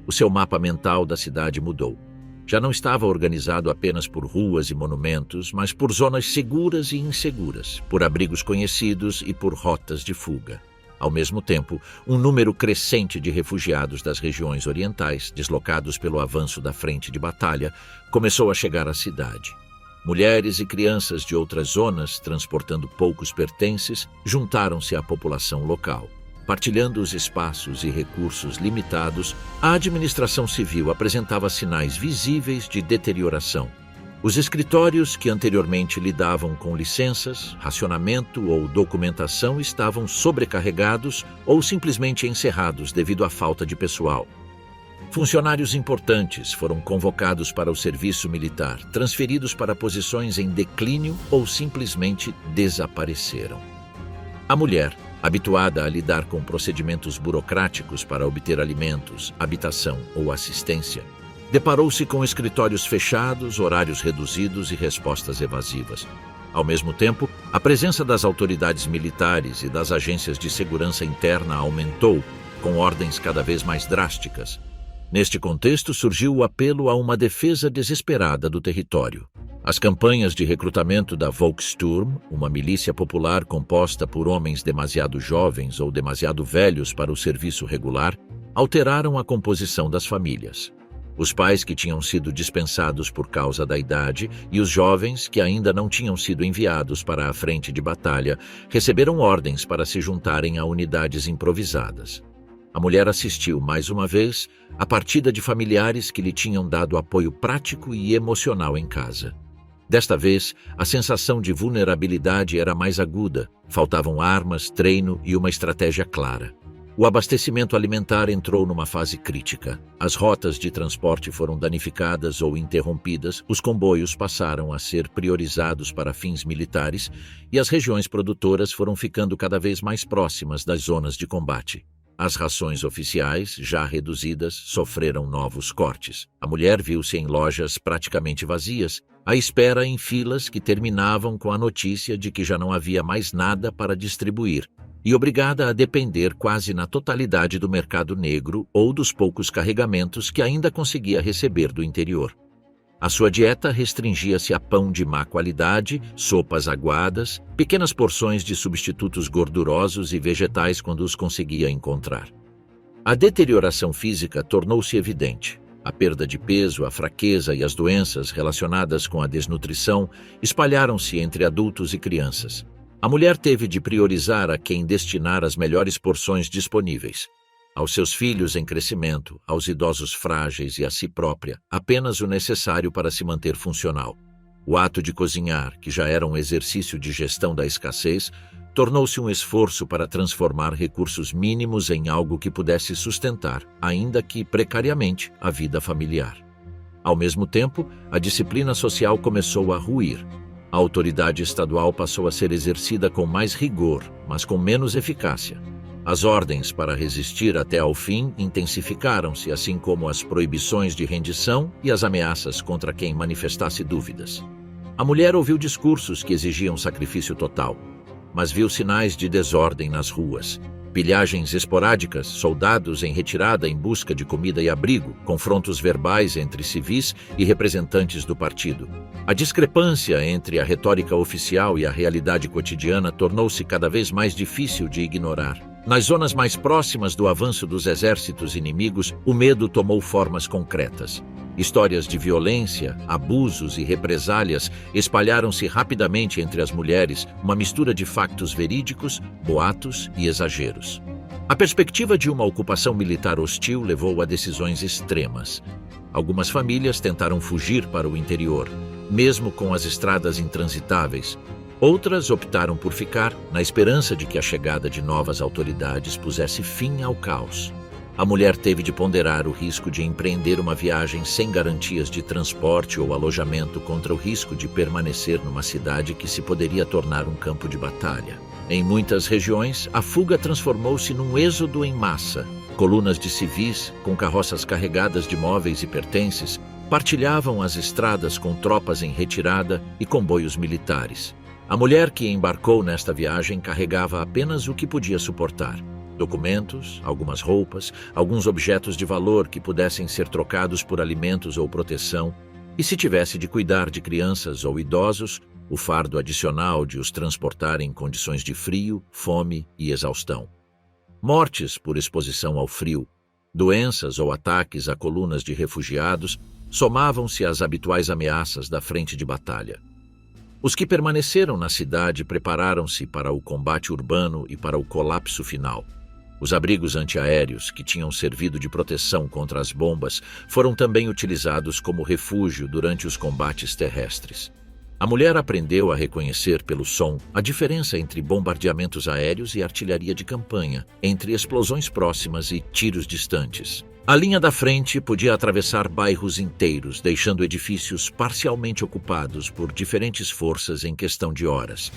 O seu mapa mental da cidade mudou. Já não estava organizado apenas por ruas e monumentos, mas por zonas seguras e inseguras, por abrigos conhecidos e por rotas de fuga. Ao mesmo tempo, um número crescente de refugiados das regiões orientais, deslocados pelo avanço da frente de batalha, começou a chegar à cidade. Mulheres e crianças de outras zonas, transportando poucos pertences, juntaram-se à população local. Partilhando os espaços e recursos limitados, a administração civil apresentava sinais visíveis de deterioração. Os escritórios que anteriormente lidavam com licenças, racionamento ou documentação estavam sobrecarregados ou simplesmente encerrados devido à falta de pessoal. Funcionários importantes foram convocados para o serviço militar, transferidos para posições em declínio ou simplesmente desapareceram. A mulher, habituada a lidar com procedimentos burocráticos para obter alimentos, habitação ou assistência, deparou-se com escritórios fechados, horários reduzidos e respostas evasivas. Ao mesmo tempo, a presença das autoridades militares e das agências de segurança interna aumentou, com ordens cada vez mais drásticas. Neste contexto, surgiu o apelo a uma defesa desesperada do território. As campanhas de recrutamento da Volkssturm, uma milícia popular composta por homens demasiado jovens ou demasiado velhos para o serviço regular, alteraram a composição das famílias. Os pais que tinham sido dispensados por causa da idade e os jovens que ainda não tinham sido enviados para a frente de batalha receberam ordens para se juntarem a unidades improvisadas. A mulher assistiu, mais uma vez, à partida de familiares que lhe tinham dado apoio prático e emocional em casa. Desta vez, a sensação de vulnerabilidade era mais aguda, faltavam armas, treino e uma estratégia clara. O abastecimento alimentar entrou numa fase crítica. As rotas de transporte foram danificadas ou interrompidas, os comboios passaram a ser priorizados para fins militares e as regiões produtoras foram ficando cada vez mais próximas das zonas de combate. As rações oficiais, já reduzidas, sofreram novos cortes. A mulher viu-se em lojas praticamente vazias, à espera em filas que terminavam com a notícia de que já não havia mais nada para distribuir, e obrigada a depender quase na totalidade do mercado negro ou dos poucos carregamentos que ainda conseguia receber do interior. A sua dieta restringia-se a pão de má qualidade, sopas aguadas, pequenas porções de substitutos gordurosos e vegetais quando os conseguia encontrar. A deterioração física tornou-se evidente. A perda de peso, a fraqueza e as doenças relacionadas com a desnutrição espalharam-se entre adultos e crianças. A mulher teve de priorizar a quem destinar as melhores porções disponíveis. Aos seus filhos em crescimento, aos idosos frágeis e a si própria, apenas o necessário para se manter funcional. O ato de cozinhar, que já era um exercício de gestão da escassez, tornou-se um esforço para transformar recursos mínimos em algo que pudesse sustentar, ainda que precariamente, a vida familiar. Ao mesmo tempo, a disciplina social começou a ruir. A autoridade estadual passou a ser exercida com mais rigor, mas com menos eficácia. As ordens para resistir até ao fim intensificaram-se, assim como as proibições de rendição e as ameaças contra quem manifestasse dúvidas. A mulher ouviu discursos que exigiam sacrifício total, mas viu sinais de desordem nas ruas. Pilhagens esporádicas, soldados em retirada em busca de comida e abrigo, confrontos verbais entre civis e representantes do partido. A discrepância entre a retórica oficial e a realidade cotidiana tornou-se cada vez mais difícil de ignorar. Nas zonas mais próximas do avanço dos exércitos inimigos, o medo tomou formas concretas. Histórias de violência, abusos e represálias espalharam-se rapidamente entre as mulheres, uma mistura de factos verídicos, boatos e exageros. A perspectiva de uma ocupação militar hostil levou a decisões extremas. Algumas famílias tentaram fugir para o interior, mesmo com as estradas intransitáveis. Outras optaram por ficar, na esperança de que a chegada de novas autoridades pusesse fim ao caos. A mulher teve de ponderar o risco de empreender uma viagem sem garantias de transporte ou alojamento contra o risco de permanecer numa cidade que se poderia tornar um campo de batalha. Em muitas regiões, a fuga transformou-se num êxodo em massa. Colunas de civis, com carroças carregadas de móveis e pertences, partilhavam as estradas com tropas em retirada e comboios militares. A mulher que embarcou nesta viagem carregava apenas o que podia suportar: documentos, algumas roupas, alguns objetos de valor que pudessem ser trocados por alimentos ou proteção, e se tivesse de cuidar de crianças ou idosos, o fardo adicional de os transportar em condições de frio, fome e exaustão. Mortes por exposição ao frio, doenças ou ataques a colunas de refugiados somavam-se às habituais ameaças da frente de batalha. Os que permaneceram na cidade prepararam-se para o combate urbano e para o colapso final. Os abrigos antiaéreos, que tinham servido de proteção contra as bombas, foram também utilizados como refúgio durante os combates terrestres. A mulher aprendeu a reconhecer pelo som a diferença entre bombardeamentos aéreos e artilharia de campanha, entre explosões próximas e tiros distantes. A linha da frente podia atravessar bairros inteiros, deixando edifícios parcialmente ocupados por diferentes forças em questão de horas.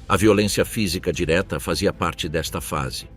A violência física direta fazia parte desta fase.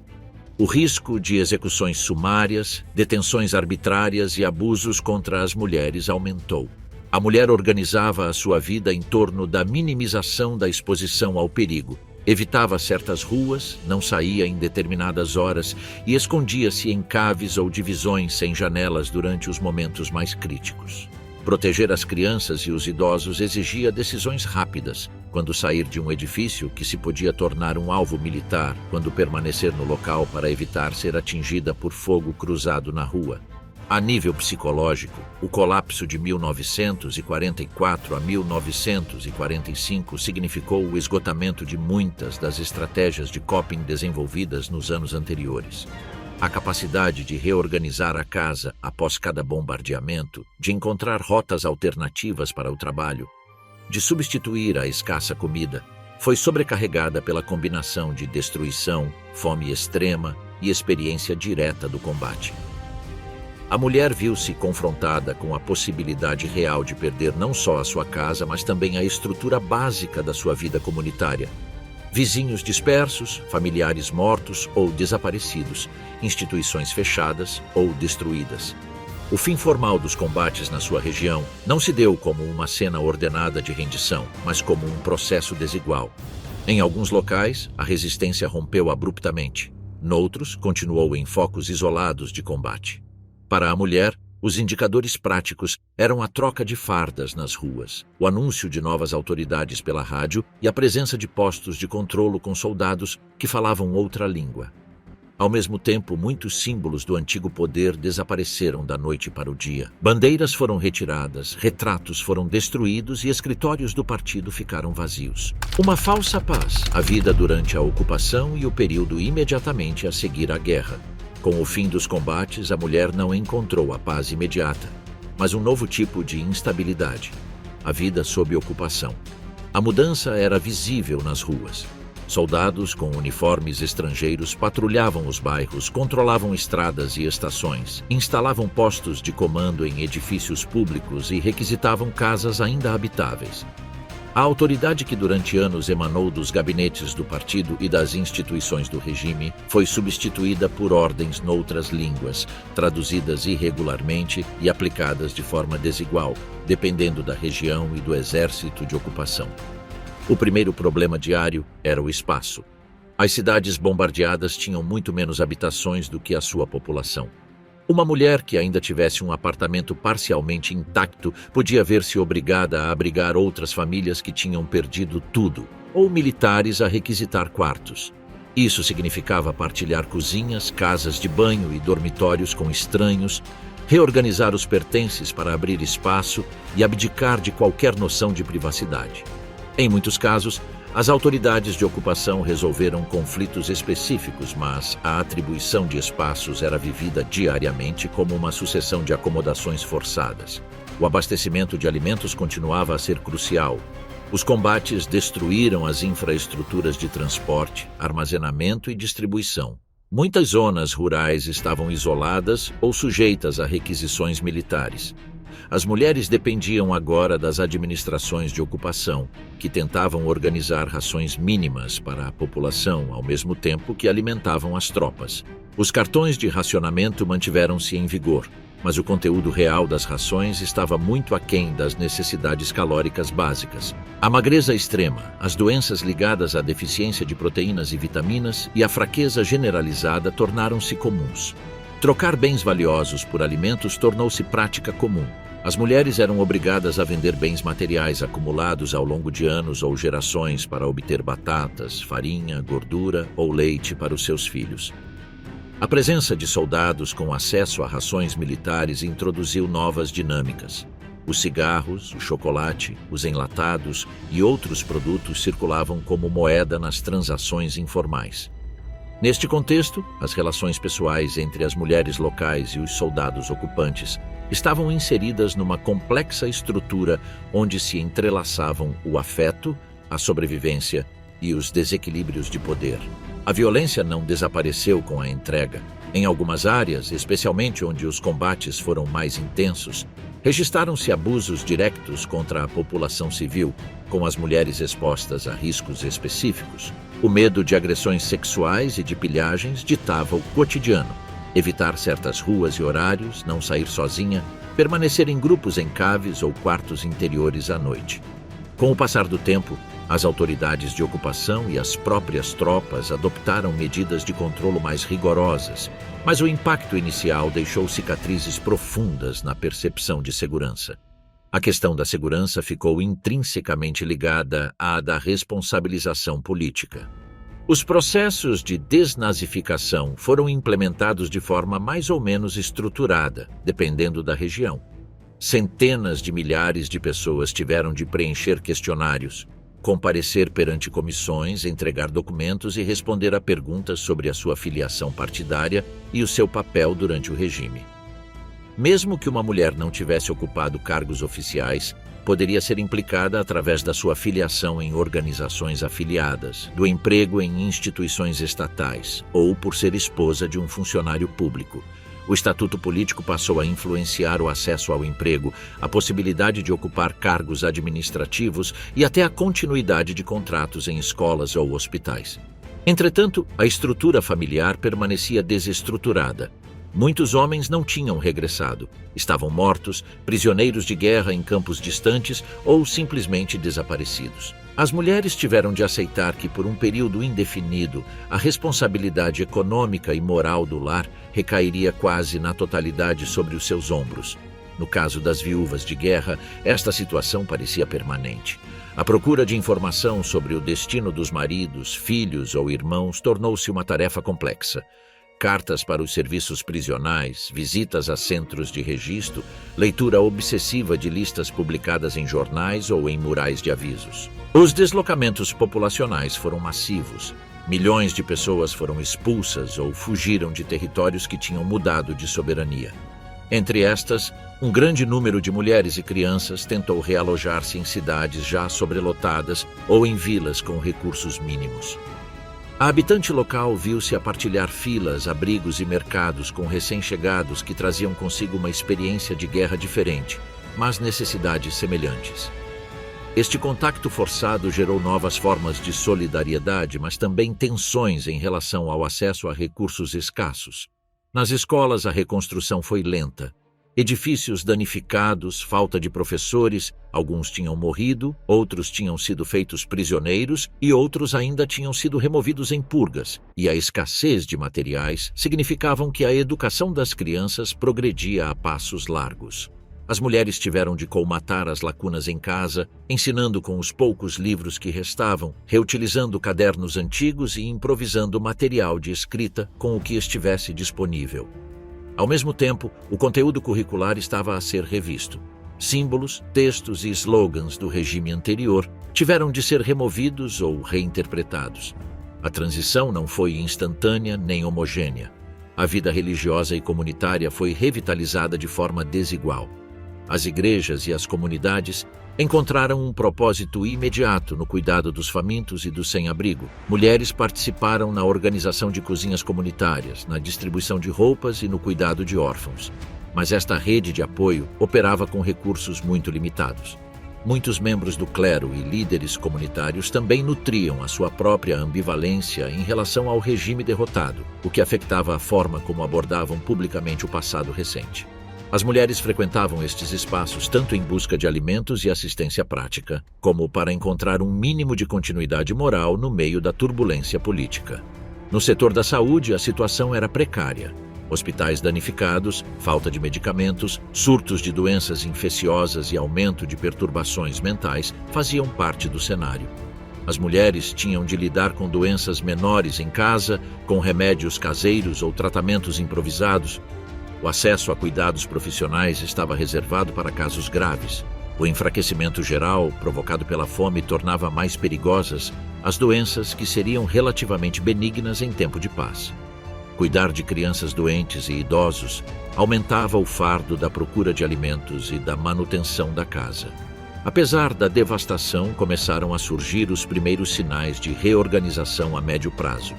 O risco de execuções sumárias, detenções arbitrárias e abusos contra as mulheres aumentou. A mulher organizava a sua vida em torno da minimização da exposição ao perigo. Evitava certas ruas, não saía em determinadas horas e escondia-se em caves ou divisões sem janelas durante os momentos mais críticos. Proteger as crianças e os idosos exigia decisões rápidas, quando sair de um edifício que se podia tornar um alvo militar, quando permanecer no local para evitar ser atingida por fogo cruzado na rua. A nível psicológico, o colapso de 1944 a 1945 significou o esgotamento de muitas das estratégias de coping desenvolvidas nos anos anteriores. A capacidade de reorganizar a casa após cada bombardeamento, de encontrar rotas alternativas para o trabalho, de substituir a escassa comida, foi sobrecarregada pela combinação de destruição, fome extrema e experiência direta do combate. A mulher viu-se confrontada com a possibilidade real de perder não só a sua casa, mas também a estrutura básica da sua vida comunitária. Vizinhos dispersos, familiares mortos ou desaparecidos, instituições fechadas ou destruídas. O fim formal dos combates na sua região não se deu como uma cena ordenada de rendição, mas como um processo desigual. Em alguns locais, a resistência rompeu abruptamente. Noutros, continuou em focos isolados de combate. Para a mulher, os indicadores práticos eram a troca de fardas nas ruas, o anúncio de novas autoridades pela rádio e a presença de postos de controlo com soldados que falavam outra língua. Ao mesmo tempo, muitos símbolos do antigo poder desapareceram da noite para o dia. Bandeiras foram retiradas, retratos foram destruídos e escritórios do partido ficaram vazios. Uma falsa paz, a vida durante a ocupação e o período imediatamente a seguir à guerra. Com o fim dos combates, a mulher não encontrou a paz imediata, mas um novo tipo de instabilidade, a vida sob ocupação. A mudança era visível nas ruas. Soldados com uniformes estrangeiros patrulhavam os bairros, controlavam estradas e estações, instalavam postos de comando em edifícios públicos e requisitavam casas ainda habitáveis. A autoridade que durante anos emanou dos gabinetes do partido e das instituições do regime foi substituída por ordens noutras línguas, traduzidas irregularmente e aplicadas de forma desigual, dependendo da região e do exército de ocupação. O primeiro problema diário era o espaço. As cidades bombardeadas tinham muito menos habitações do que a sua população. Uma mulher que ainda tivesse um apartamento parcialmente intacto podia ver-se obrigada a abrigar outras famílias que tinham perdido tudo, ou militares a requisitar quartos. Isso significava partilhar cozinhas, casas de banho e dormitórios com estranhos, reorganizar os pertences para abrir espaço e abdicar de qualquer noção de privacidade. Em muitos casos, as autoridades de ocupação resolveram conflitos específicos, mas a atribuição de espaços era vivida diariamente como uma sucessão de acomodações forçadas. O abastecimento de alimentos continuava a ser crucial. Os combates destruíram as infraestruturas de transporte, armazenamento e distribuição. Muitas zonas rurais estavam isoladas ou sujeitas a requisições militares. As mulheres dependiam agora das administrações de ocupação, que tentavam organizar rações mínimas para a população, ao mesmo tempo que alimentavam as tropas. Os cartões de racionamento mantiveram-se em vigor, mas o conteúdo real das rações estava muito aquém das necessidades calóricas básicas. A magreza extrema, as doenças ligadas à deficiência de proteínas e vitaminas e a fraqueza generalizada tornaram-se comuns. Trocar bens valiosos por alimentos tornou-se prática comum. As mulheres eram obrigadas a vender bens materiais acumulados ao longo de anos ou gerações para obter batatas, farinha, gordura ou leite para os seus filhos. A presença de soldados com acesso a rações militares introduziu novas dinâmicas. Os cigarros, o chocolate, os enlatados e outros produtos circulavam como moeda nas transações informais. Neste contexto, as relações pessoais entre as mulheres locais e os soldados ocupantes estavam inseridas numa complexa estrutura onde se entrelaçavam o afeto, a sobrevivência e os desequilíbrios de poder. A violência não desapareceu com a entrega. Em algumas áreas, especialmente onde os combates foram mais intensos, registaram-se abusos diretos contra a população civil, com as mulheres expostas a riscos específicos. O medo de agressões sexuais e de pilhagens ditava o cotidiano. Evitar certas ruas e horários, não sair sozinha, permanecer em grupos em caves ou quartos interiores à noite. Com o passar do tempo, as autoridades de ocupação e as próprias tropas adoptaram medidas de controlo mais rigorosas, mas o impacto inicial deixou cicatrizes profundas na percepção de segurança. A questão da segurança ficou intrinsecamente ligada à da responsabilização política. Os processos de desnazificação foram implementados de forma mais ou menos estruturada, dependendo da região. Centenas de milhares de pessoas tiveram de preencher questionários, comparecer perante comissões, entregar documentos e responder a perguntas sobre a sua filiação partidária e o seu papel durante o regime. Mesmo que uma mulher não tivesse ocupado cargos oficiais, poderia ser implicada através da sua filiação em organizações afiliadas, do emprego em instituições estatais ou por ser esposa de um funcionário público. O estatuto político passou a influenciar o acesso ao emprego, a possibilidade de ocupar cargos administrativos e até a continuidade de contratos em escolas ou hospitais. Entretanto, a estrutura familiar permanecia desestruturada. Muitos homens não tinham regressado, estavam mortos, prisioneiros de guerra em campos distantes ou simplesmente desaparecidos. As mulheres tiveram de aceitar que, por um período indefinido, a responsabilidade econômica e moral do lar recairia quase na totalidade sobre os seus ombros. No caso das viúvas de guerra, esta situação parecia permanente. A procura de informação sobre o destino dos maridos, filhos ou irmãos tornou-se uma tarefa complexa. Cartas para os serviços prisionais, visitas a centros de registro, leitura obsessiva de listas publicadas em jornais ou em murais de avisos. Os deslocamentos populacionais foram massivos. Milhões de pessoas foram expulsas ou fugiram de territórios que tinham mudado de soberania. Entre estas, um grande número de mulheres e crianças tentou realojar-se em cidades já sobrelotadas ou em vilas com recursos mínimos. A habitante local viu-se a partilhar filas, abrigos e mercados com recém-chegados que traziam consigo uma experiência de guerra diferente, mas necessidades semelhantes. Este contacto forçado gerou novas formas de solidariedade, mas também tensões em relação ao acesso a recursos escassos. Nas escolas, a reconstrução foi lenta. Edifícios danificados, falta de professores, alguns tinham morrido, outros tinham sido feitos prisioneiros e outros ainda tinham sido removidos em purgas, e a escassez de materiais significavam que a educação das crianças progredia a passos largos. As mulheres tiveram de colmatar as lacunas em casa, ensinando com os poucos livros que restavam, reutilizando cadernos antigos e improvisando material de escrita com o que estivesse disponível. Ao mesmo tempo, o conteúdo curricular estava a ser revisto. Símbolos, textos e slogans do regime anterior tiveram de ser removidos ou reinterpretados. A transição não foi instantânea nem homogênea. A vida religiosa e comunitária foi revitalizada de forma desigual. As igrejas e as comunidades encontraram um propósito imediato no cuidado dos famintos e dos sem-abrigo. Mulheres participaram na organização de cozinhas comunitárias, na distribuição de roupas e no cuidado de órfãos. Mas esta rede de apoio operava com recursos muito limitados. Muitos membros do clero e líderes comunitários também nutriam a sua própria ambivalência em relação ao regime derrotado, o que afetava a forma como abordavam publicamente o passado recente. As mulheres frequentavam estes espaços tanto em busca de alimentos e assistência prática, como para encontrar um mínimo de continuidade moral no meio da turbulência política. No setor da saúde, a situação era precária. Hospitais danificados, falta de medicamentos, surtos de doenças infecciosas e aumento de perturbações mentais faziam parte do cenário. As mulheres tinham de lidar com doenças menores em casa, com remédios caseiros ou tratamentos improvisados. O acesso a cuidados profissionais estava reservado para casos graves. O enfraquecimento geral, provocado pela fome, tornava mais perigosas as doenças que seriam relativamente benignas em tempo de paz. Cuidar de crianças doentes e idosos aumentava o fardo da procura de alimentos e da manutenção da casa. Apesar da devastação, começaram a surgir os primeiros sinais de reorganização a médio prazo.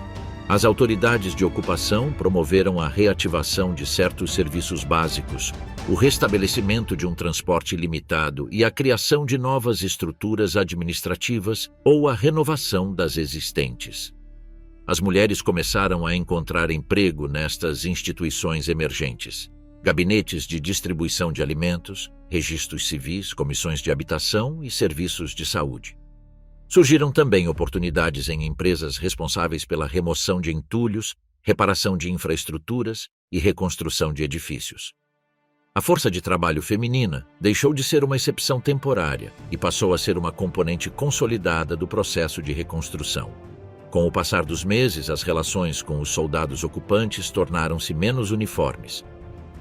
As autoridades de ocupação promoveram a reativação de certos serviços básicos, o restabelecimento de um transporte limitado e a criação de novas estruturas administrativas ou a renovação das existentes. As mulheres começaram a encontrar emprego nestas instituições emergentes: gabinetes de distribuição de alimentos, registros civis, comissões de habitação e serviços de saúde. Surgiram também oportunidades em empresas responsáveis pela remoção de entulhos, reparação de infraestruturas e reconstrução de edifícios. A força de trabalho feminina deixou de ser uma exceção temporária e passou a ser uma componente consolidada do processo de reconstrução. Com o passar dos meses, as relações com os soldados ocupantes tornaram-se menos uniformes.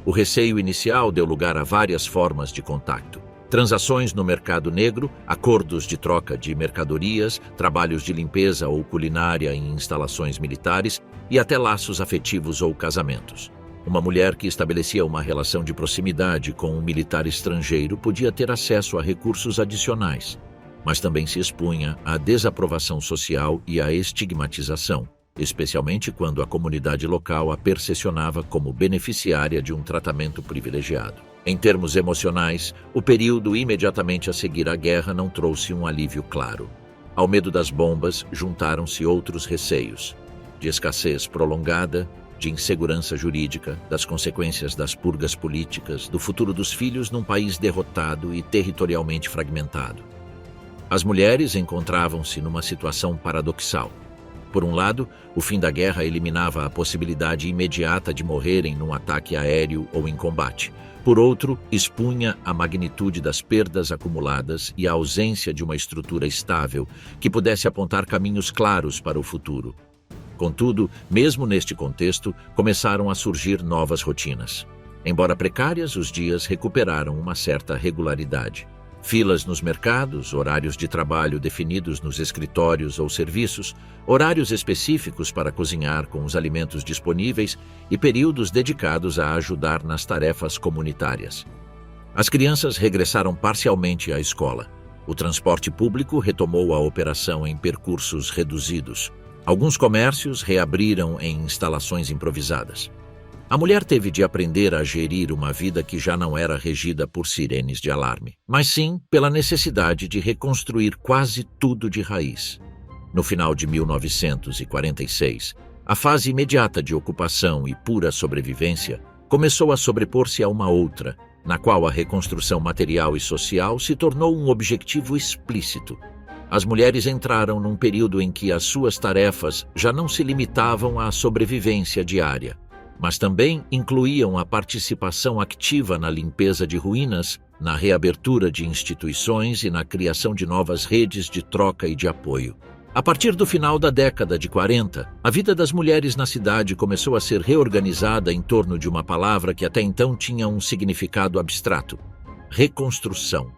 O receio inicial deu lugar a várias formas de contato: transações no mercado negro, acordos de troca de mercadorias, trabalhos de limpeza ou culinária em instalações militares e até laços afetivos ou casamentos. Uma mulher que estabelecia uma relação de proximidade com um militar estrangeiro podia ter acesso a recursos adicionais, mas também se expunha à desaprovação social e à estigmatização. especialmente quando a comunidade local a percepcionava como beneficiária de um tratamento privilegiado. Em termos emocionais, o período imediatamente a seguir à guerra não trouxe um alívio claro. Ao medo das bombas, juntaram-se outros receios, de escassez prolongada, de insegurança jurídica, das consequências das purgas políticas, do futuro dos filhos num país derrotado e territorialmente fragmentado. As mulheres encontravam-se numa situação paradoxal. Por um lado, o fim da guerra eliminava a possibilidade imediata de morrerem num ataque aéreo ou em combate. Por outro, expunha a magnitude das perdas acumuladas e a ausência de uma estrutura estável que pudesse apontar caminhos claros para o futuro. Contudo, mesmo neste contexto, começaram a surgir novas rotinas. Embora precárias, os dias recuperaram uma certa regularidade. Filas nos mercados, horários de trabalho definidos nos escritórios ou serviços, horários específicos para cozinhar com os alimentos disponíveis e períodos dedicados a ajudar nas tarefas comunitárias. As crianças regressaram parcialmente à escola. O transporte público retomou a operação em percursos reduzidos. Alguns comércios reabriram em instalações improvisadas. A mulher teve de aprender a gerir uma vida que já não era regida por sirenes de alarme, mas sim pela necessidade de reconstruir quase tudo de raiz. No final de 1946, a fase imediata de ocupação e pura sobrevivência começou a sobrepor-se a uma outra, na qual a reconstrução material e social se tornou um objetivo explícito. As mulheres entraram num período em que as suas tarefas já não se limitavam à sobrevivência diária, mas também incluíam a participação ativa na limpeza de ruínas, na reabertura de instituições e na criação de novas redes de troca e de apoio. A partir do final da década de 40, a vida das mulheres na cidade começou a ser reorganizada em torno de uma palavra que até então tinha um significado abstrato: reconstrução.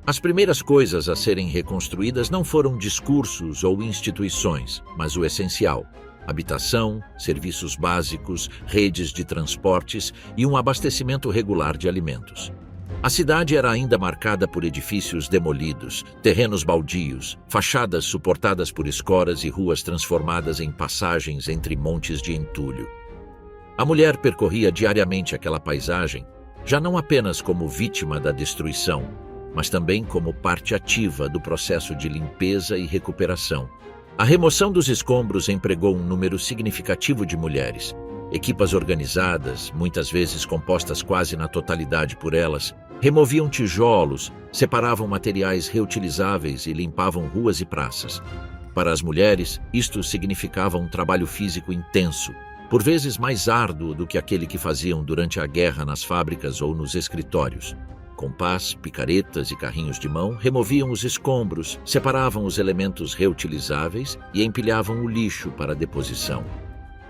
As primeiras coisas a serem reconstruídas não foram discursos ou instituições, mas o essencial: habitação, serviços básicos, redes de transportes e um abastecimento regular de alimentos. A cidade era ainda marcada por edifícios demolidos, terrenos baldios, fachadas suportadas por escoras e ruas transformadas em passagens entre montes de entulho. A mulher percorria diariamente aquela paisagem, já não apenas como vítima da destruição, mas também como parte ativa do processo de limpeza e recuperação. A remoção dos escombros empregou um número significativo de mulheres. Equipas organizadas, muitas vezes compostas quase na totalidade por elas, removiam tijolos, separavam materiais reutilizáveis e limpavam ruas e praças. Para as mulheres, isto significava um trabalho físico intenso, por vezes mais árduo do que aquele que faziam durante a guerra nas fábricas ou nos escritórios. Com pás, picaretas e carrinhos de mão, removiam os escombros, separavam os elementos reutilizáveis e empilhavam o lixo para deposição.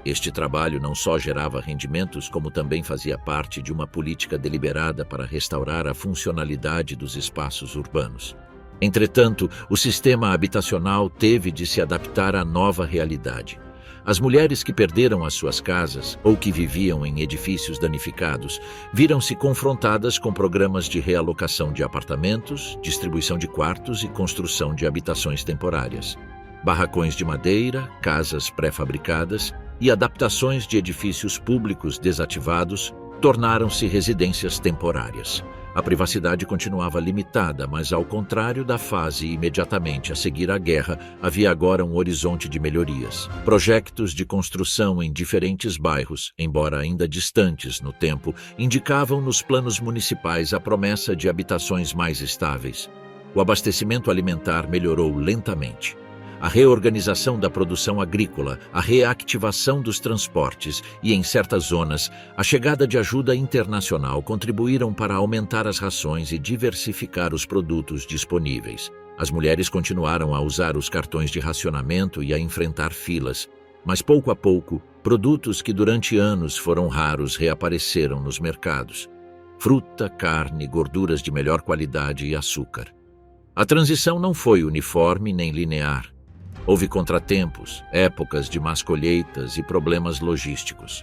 Este trabalho não só gerava rendimentos, como também fazia parte de uma política deliberada para restaurar a funcionalidade dos espaços urbanos. Entretanto, o sistema habitacional teve de se adaptar à nova realidade. As mulheres que perderam as suas casas ou que viviam em edifícios danificados viram-se confrontadas com programas de realocação de apartamentos, distribuição de quartos e construção de habitações temporárias. Barracões de madeira, casas pré-fabricadas e adaptações de edifícios públicos desativados tornaram-se residências temporárias. A privacidade continuava limitada, mas ao contrário da fase imediatamente a seguir à guerra, havia agora um horizonte de melhorias. Projetos de construção em diferentes bairros, embora ainda distantes no tempo, indicavam nos planos municipais a promessa de habitações mais estáveis. O abastecimento alimentar melhorou lentamente. A reorganização da produção agrícola, a reativação dos transportes e, em certas zonas, a chegada de ajuda internacional contribuíram para aumentar as rações e diversificar os produtos disponíveis. As mulheres continuaram a usar os cartões de racionamento e a enfrentar filas, mas pouco a pouco, produtos que durante anos foram raros reapareceram nos mercados: fruta, carne, gorduras de melhor qualidade e açúcar. A transição não foi uniforme nem linear. Houve contratempos, épocas de más colheitas e problemas logísticos.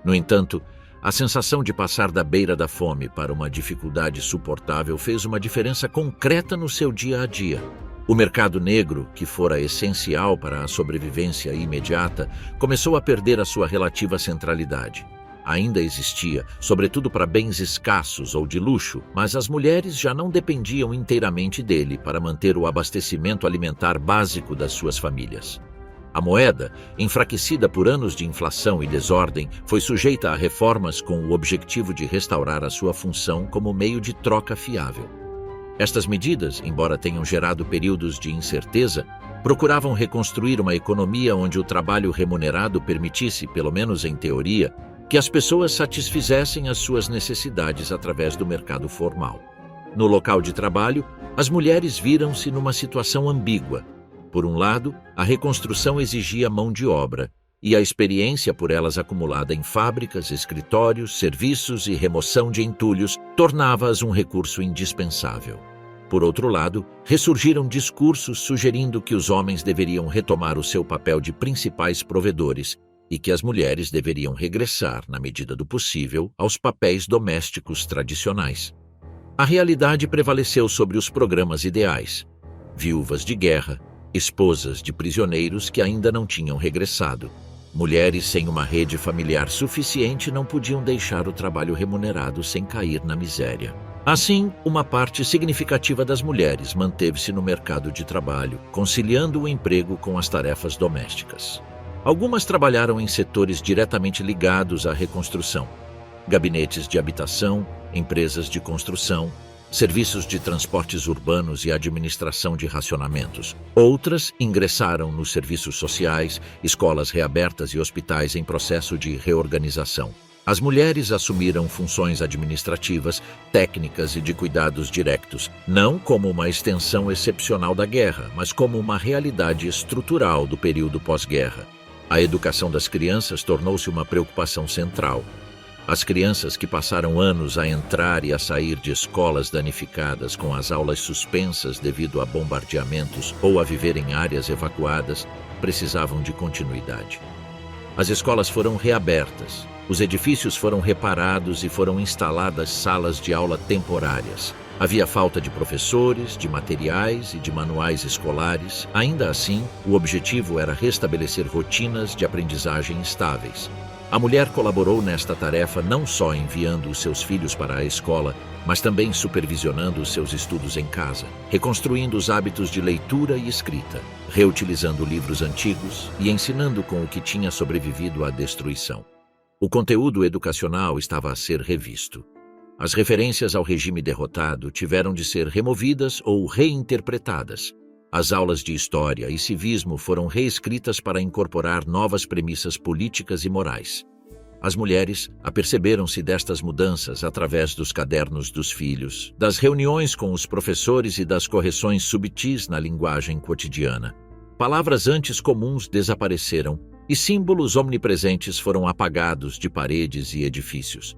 No entanto, a sensação de passar da beira da fome para uma dificuldade suportável fez uma diferença concreta no seu dia a dia. O mercado negro, que fora essencial para a sobrevivência imediata, começou a perder a sua relativa centralidade. Ainda existia, sobretudo para bens escassos ou de luxo, mas as mulheres já não dependiam inteiramente dele para manter o abastecimento alimentar básico das suas famílias. A moeda, enfraquecida por anos de inflação e desordem, foi sujeita a reformas com o objetivo de restaurar a sua função como meio de troca fiável. Estas medidas, embora tenham gerado períodos de incerteza, procuravam reconstruir uma economia onde o trabalho remunerado permitisse, pelo menos em teoria, que as pessoas satisfizessem as suas necessidades através do mercado formal. No local de trabalho, as mulheres viram-se numa situação ambígua. Por um lado, a reconstrução exigia mão de obra, e a experiência por elas acumulada em fábricas, escritórios, serviços e remoção de entulhos tornava-as um recurso indispensável. Por outro lado, ressurgiram discursos sugerindo que os homens deveriam retomar o seu papel de principais provedores e que as mulheres deveriam regressar, na medida do possível, aos papéis domésticos tradicionais. A realidade prevaleceu sobre os programas ideais. Viúvas de guerra, esposas de prisioneiros que ainda não tinham regressado. Mulheres sem uma rede familiar suficiente não podiam deixar o trabalho remunerado sem cair na miséria. Assim, uma parte significativa das mulheres manteve-se no mercado de trabalho, conciliando o emprego com as tarefas domésticas. Algumas trabalharam em setores diretamente ligados à reconstrução: gabinetes de habitação, empresas de construção, serviços de transportes urbanos e administração de racionamentos. Outras ingressaram nos serviços sociais, escolas reabertas e hospitais em processo de reorganização. As mulheres assumiram funções administrativas, técnicas e de cuidados diretos, não como uma extensão excepcional da guerra, mas como uma realidade estrutural do período pós-guerra. A educação das crianças tornou-se uma preocupação central. As crianças que passaram anos a entrar e a sair de escolas danificadas com as aulas suspensas devido a bombardeamentos ou a viver em áreas evacuadas precisavam de continuidade. As escolas foram reabertas, os edifícios foram reparados e foram instaladas salas de aula temporárias. Havia falta de professores, de materiais e de manuais escolares. Ainda assim, o objetivo era restabelecer rotinas de aprendizagem estáveis. A mulher colaborou nesta tarefa não só enviando os seus filhos para a escola, mas também supervisionando os seus estudos em casa, reconstruindo os hábitos de leitura e escrita, reutilizando livros antigos e ensinando com o que tinha sobrevivido à destruição. O conteúdo educacional estava a ser revisto. As referências ao regime derrotado tiveram de ser removidas ou reinterpretadas. As aulas de história e civismo foram reescritas para incorporar novas premissas políticas e morais. As mulheres aperceberam-se destas mudanças através dos cadernos dos filhos, das reuniões com os professores e das correções subtis na linguagem cotidiana. Palavras antes comuns desapareceram e símbolos omnipresentes foram apagados de paredes e edifícios.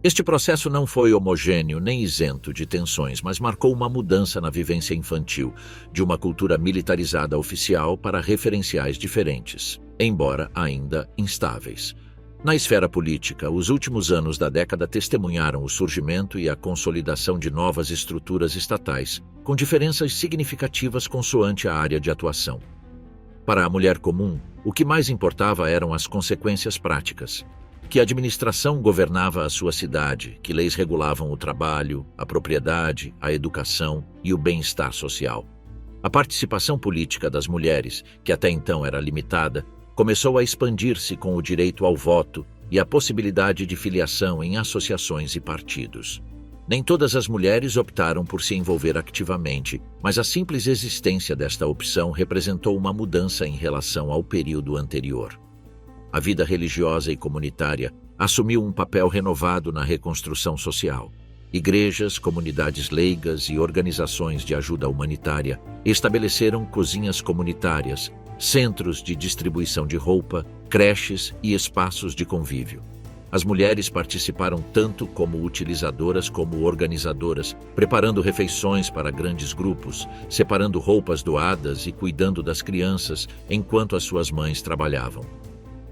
Este processo não foi homogêneo nem isento de tensões, mas marcou uma mudança na vivência infantil, de uma cultura militarizada oficial para referenciais diferentes, embora ainda instáveis. Na esfera política, os últimos anos da década testemunharam o surgimento e a consolidação de novas estruturas estatais, com diferenças significativas consoante a área de atuação. Para a mulher comum, o que mais importava eram as consequências práticas. Que a administração governava a sua cidade, que leis regulavam o trabalho, a propriedade, a educação e o bem-estar social. A participação política das mulheres, que até então era limitada, começou a expandir-se com o direito ao voto e a possibilidade de filiação em associações e partidos. Nem todas as mulheres optaram por se envolver ativamente, mas a simples existência desta opção representou uma mudança em relação ao período anterior. A vida religiosa e comunitária assumiu um papel renovado na reconstrução social. Igrejas, comunidades leigas e organizações de ajuda humanitária estabeleceram cozinhas comunitárias, centros de distribuição de roupa, creches e espaços de convívio. As mulheres participaram tanto como utilizadoras como organizadoras, preparando refeições para grandes grupos, separando roupas doadas e cuidando das crianças enquanto as suas mães trabalhavam.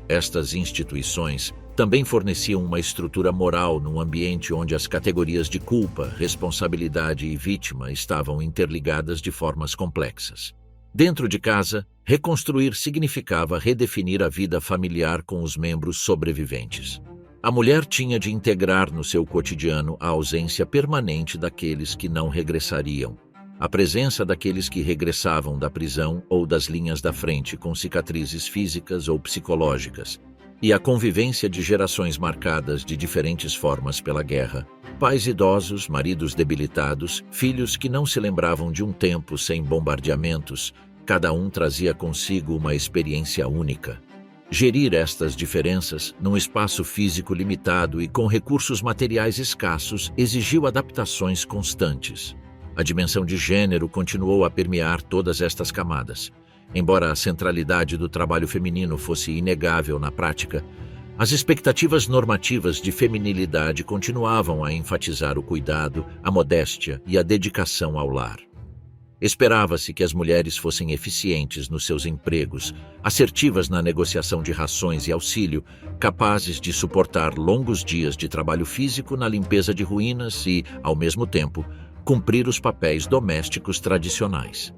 Estas instituições também forneciam uma estrutura moral num ambiente onde as categorias de culpa, responsabilidade e vítima estavam interligadas de formas complexas. Dentro de casa, reconstruir significava redefinir a vida familiar com os membros sobreviventes. A mulher tinha de integrar no seu cotidiano a ausência permanente daqueles que não regressariam, a presença daqueles que regressavam da prisão ou das linhas da frente com cicatrizes físicas ou psicológicas, e a convivência de gerações marcadas de diferentes formas pela guerra. Pais idosos, maridos debilitados, filhos que não se lembravam de um tempo sem bombardeamentos, cada um trazia consigo uma experiência única. Gerir estas diferenças, num espaço físico limitado e com recursos materiais escassos, exigiu adaptações constantes. A dimensão de gênero continuou a permear todas estas camadas. Embora a centralidade do trabalho feminino fosse inegável na prática, as expectativas normativas de feminilidade continuavam a enfatizar o cuidado, a modéstia e a dedicação ao lar. Esperava-se que as mulheres fossem eficientes nos seus empregos, assertivas na negociação de rações e auxílio, capazes de suportar longos dias de trabalho físico na limpeza de ruínas e, ao mesmo tempo, cumprir os papéis domésticos tradicionais.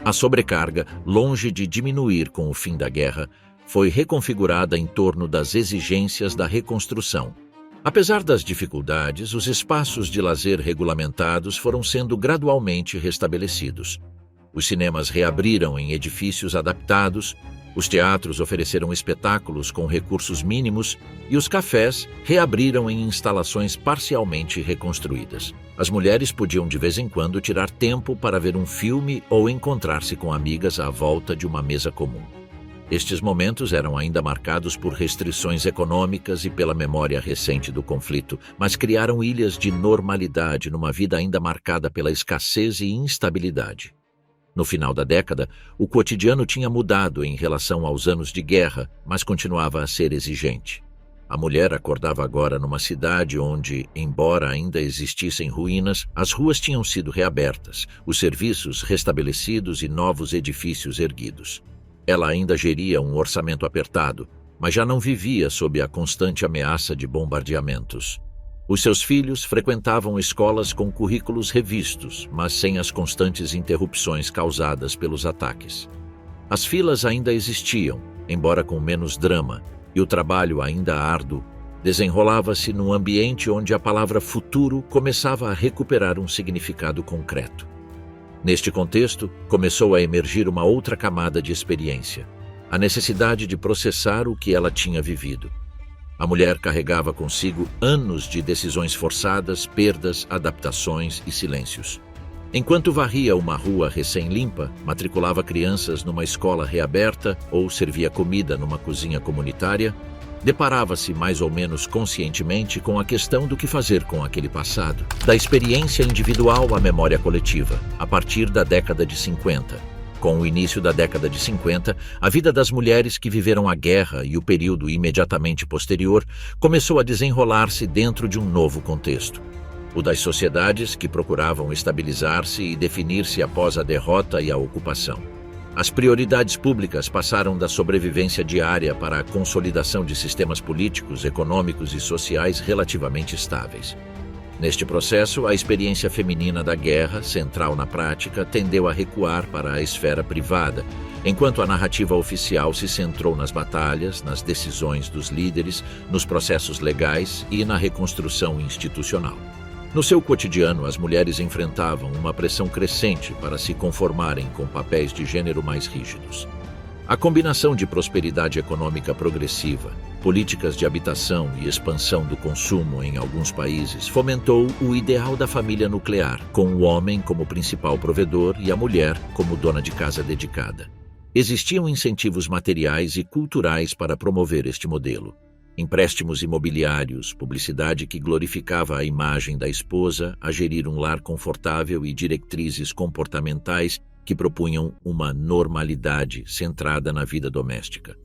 A sobrecarga, longe de diminuir com o fim da guerra, foi reconfigurada em torno das exigências da reconstrução. Apesar das dificuldades, os espaços de lazer regulamentados foram sendo gradualmente restabelecidos. Os cinemas reabriram em edifícios adaptados, os teatros ofereceram espetáculos com recursos mínimos e os cafés reabriram em instalações parcialmente reconstruídas. As mulheres podiam de vez em quando tirar tempo para ver um filme ou encontrar-se com amigas à volta de uma mesa comum. Estes momentos eram ainda marcados por restrições econômicas e pela memória recente do conflito, mas criaram ilhas de normalidade numa vida ainda marcada pela escassez e instabilidade. No final da década, o cotidiano tinha mudado em relação aos anos de guerra, mas continuava a ser exigente. A mulher acordava agora numa cidade onde, embora ainda existissem ruínas, as ruas tinham sido reabertas, os serviços restabelecidos e novos edifícios erguidos. Ela ainda geria um orçamento apertado, mas já não vivia sob a constante ameaça de bombardeamentos. Os seus filhos frequentavam escolas com currículos revistos, mas sem as constantes interrupções causadas pelos ataques. As filas ainda existiam, embora com menos drama, e o trabalho ainda árduo desenrolava-se num ambiente onde a palavra futuro começava a recuperar um significado concreto. Neste contexto, começou a emergir uma outra camada de experiência, a necessidade de processar o que ela tinha vivido. A mulher carregava consigo anos de decisões forçadas, perdas, adaptações e silêncios. Enquanto varria uma rua recém-limpa, matriculava crianças numa escola reaberta ou servia comida numa cozinha comunitária, deparava-se mais ou menos conscientemente com a questão do que fazer com aquele passado, da experiência individual à memória coletiva, a partir da década de 50. Com o início da década de 50, a vida das mulheres que viveram a guerra e o período imediatamente posterior começou a desenrolar-se dentro de um novo contexto. O das sociedades que procuravam estabilizar-se e definir-se após a derrota e a ocupação. As prioridades públicas passaram da sobrevivência diária para a consolidação de sistemas políticos, econômicos e sociais relativamente estáveis. Neste processo, a experiência feminina da guerra, central na prática, tendeu a recuar para a esfera privada, enquanto a narrativa oficial se centrou nas batalhas, nas decisões dos líderes, nos processos legais e na reconstrução institucional. No seu cotidiano, as mulheres enfrentavam uma pressão crescente para se conformarem com papéis de gênero mais rígidos. A combinação de prosperidade econômica progressiva, políticas de habitação e expansão do consumo em alguns países fomentou o ideal da família nuclear, com o homem como principal provedor e a mulher como dona de casa dedicada. Existiam incentivos materiais e culturais para promover este modelo. Empréstimos imobiliários, publicidade que glorificava a imagem da esposa, a gerir um lar confortável e diretrizes comportamentais que propunham uma normalidade centrada na vida doméstica.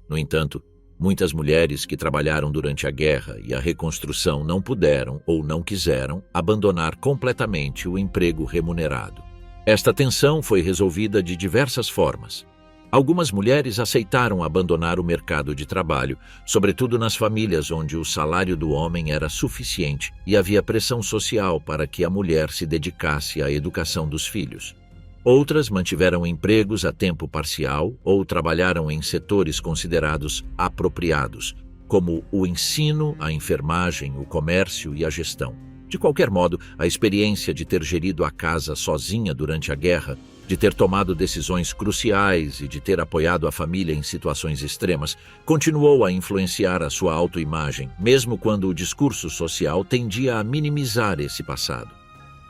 No entanto, muitas mulheres que trabalharam durante a guerra e a reconstrução não puderam ou não quiseram abandonar completamente o emprego remunerado. Esta tensão foi resolvida de diversas formas. Algumas mulheres aceitaram abandonar o mercado de trabalho, sobretudo nas famílias onde o salário do homem era suficiente e havia pressão social para que a mulher se dedicasse à educação dos filhos. Outras mantiveram empregos a tempo parcial ou trabalharam em setores considerados apropriados, como o ensino, a enfermagem, o comércio e a gestão. De qualquer modo, a experiência de ter gerido a casa sozinha durante a guerra, de ter tomado decisões cruciais e de ter apoiado a família em situações extremas, continuou a influenciar a sua autoimagem, mesmo quando o discurso social tendia a minimizar esse passado.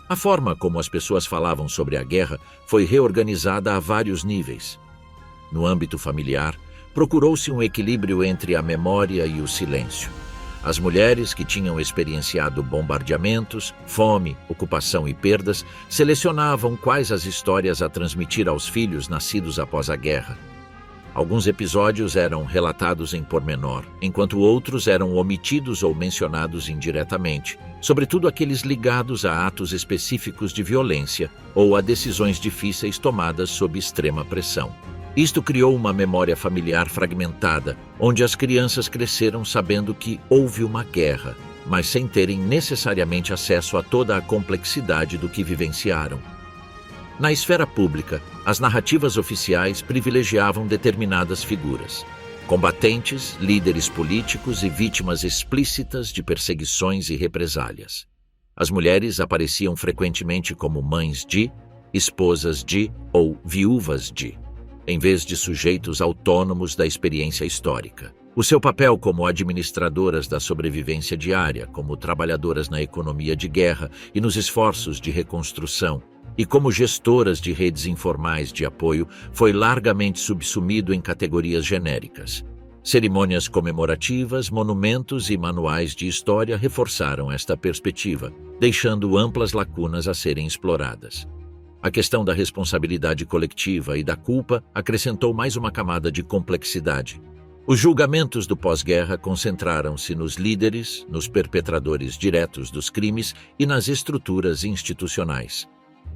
A forma como as pessoas falavam sobre a guerra foi reorganizada a vários níveis. No âmbito familiar, procurou-se um equilíbrio entre a memória e o silêncio. As mulheres que tinham experienciado bombardeamentos, fome, ocupação e perdas selecionavam quais as histórias a transmitir aos filhos nascidos após a guerra. Alguns episódios eram relatados em pormenor, enquanto outros eram omitidos ou mencionados indiretamente, sobretudo aqueles ligados a atos específicos de violência ou a decisões difíceis tomadas sob extrema pressão. Isto criou uma memória familiar fragmentada, onde as crianças cresceram sabendo que houve uma guerra, mas sem terem necessariamente acesso a toda a complexidade do que vivenciaram. Na esfera pública, as narrativas oficiais privilegiavam determinadas figuras: combatentes, líderes políticos e vítimas explícitas de perseguições e represálias. As mulheres apareciam frequentemente como mães de, esposas de ou viúvas de, em vez de sujeitos autônomos da experiência histórica. O seu papel como administradoras da sobrevivência diária, como trabalhadoras na economia de guerra e nos esforços de reconstrução, e como gestoras de redes informais de apoio, foi largamente subsumido em categorias genéricas. Cerimônias comemorativas, monumentos e manuais de história reforçaram esta perspectiva, deixando amplas lacunas a serem exploradas. A questão da responsabilidade coletiva e da culpa acrescentou mais uma camada de complexidade. Os julgamentos do pós-guerra concentraram-se nos líderes, nos perpetradores diretos dos crimes e nas estruturas institucionais.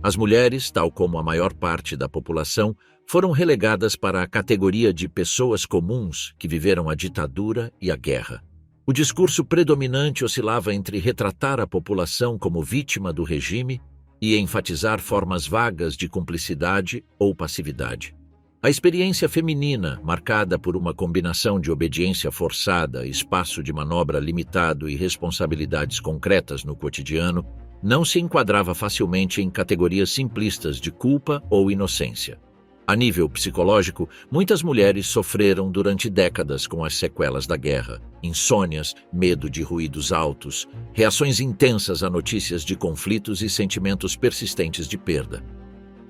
As mulheres, tal como a maior parte da população, foram relegadas para a categoria de pessoas comuns que viveram a ditadura e a guerra. O discurso predominante oscilava entre retratar a população como vítima do regime e enfatizar formas vagas de cumplicidade ou passividade. A experiência feminina, marcada por uma combinação de obediência forçada, espaço de manobra limitado e responsabilidades concretas no cotidiano, não se enquadrava facilmente em categorias simplistas de culpa ou inocência. A nível psicológico, muitas mulheres sofreram durante décadas com as sequelas da guerra: insônias, medo de ruídos altos, reações intensas a notícias de conflitos e sentimentos persistentes de perda.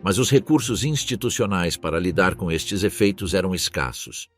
Mas os recursos institucionais para lidar com estes efeitos eram escassos.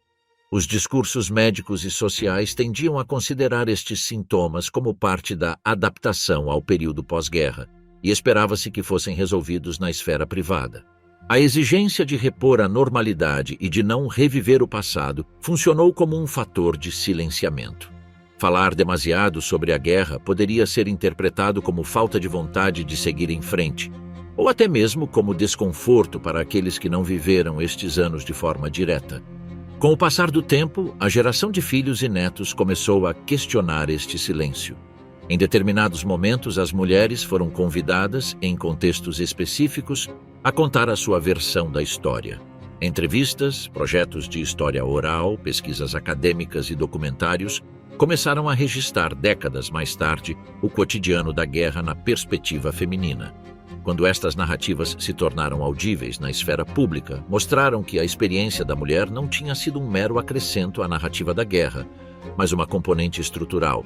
Os discursos médicos e sociais tendiam a considerar estes sintomas como parte da adaptação ao período pós-guerra, e esperava-se que fossem resolvidos na esfera privada. A exigência de repor a normalidade e de não reviver o passado funcionou como um fator de silenciamento. Falar demasiado sobre a guerra poderia ser interpretado como falta de vontade de seguir em frente, ou até mesmo como desconforto para aqueles que não viveram estes anos de forma direta. Com o passar do tempo, a geração de filhos e netos começou a questionar este silêncio. Em determinados momentos, as mulheres foram convidadas, em contextos específicos, a contar a sua versão da história. Entrevistas, projetos de história oral, pesquisas acadêmicas e documentários começaram a registrar, décadas mais tarde, o cotidiano da guerra na perspectiva feminina. Quando estas narrativas se tornaram audíveis na esfera pública, mostraram que a experiência da mulher não tinha sido um mero acrescento à narrativa da guerra, mas uma componente estrutural.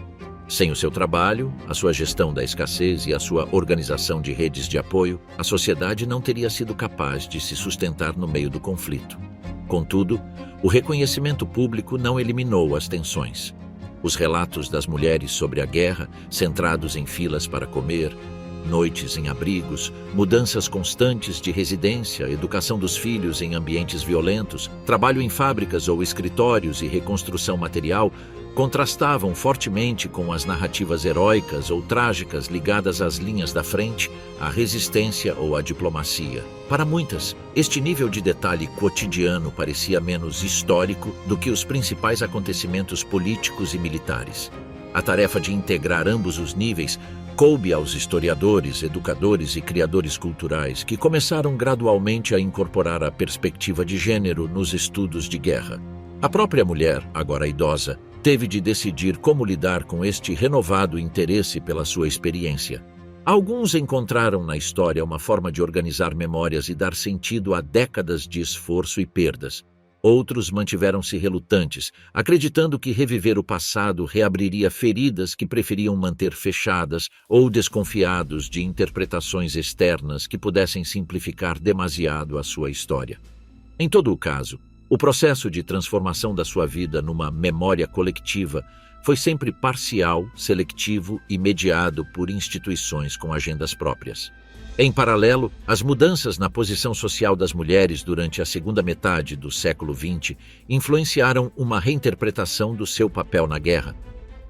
Sem o seu trabalho, a sua gestão da escassez e a sua organização de redes de apoio, a sociedade não teria sido capaz de se sustentar no meio do conflito. Contudo, o reconhecimento público não eliminou as tensões. Os relatos das mulheres sobre a guerra, centrados em filas para comer, noites em abrigos, mudanças constantes de residência, educação dos filhos em ambientes violentos, trabalho em fábricas ou escritórios e reconstrução material, contrastavam fortemente com as narrativas heróicas ou trágicas ligadas às linhas da frente, à resistência ou à diplomacia. Para muitas, este nível de detalhe cotidiano parecia menos histórico do que os principais acontecimentos políticos e militares. A tarefa de integrar ambos os níveis coube aos historiadores, educadores e criadores culturais, que começaram gradualmente a incorporar a perspectiva de gênero nos estudos de guerra. A própria mulher, agora idosa, teve de decidir como lidar com este renovado interesse pela sua experiência. Alguns encontraram na história uma forma de organizar memórias e dar sentido a décadas de esforço e perdas. Outros mantiveram-se relutantes, acreditando que reviver o passado reabriria feridas que preferiam manter fechadas ou desconfiados de interpretações externas que pudessem simplificar demasiado a sua história. Em todo o caso, o processo de transformação da sua vida numa memória coletiva foi sempre parcial, seletivo e mediado por instituições com agendas próprias. Em paralelo, as mudanças na posição social das mulheres durante a segunda metade do século XX influenciaram uma reinterpretação do seu papel na guerra.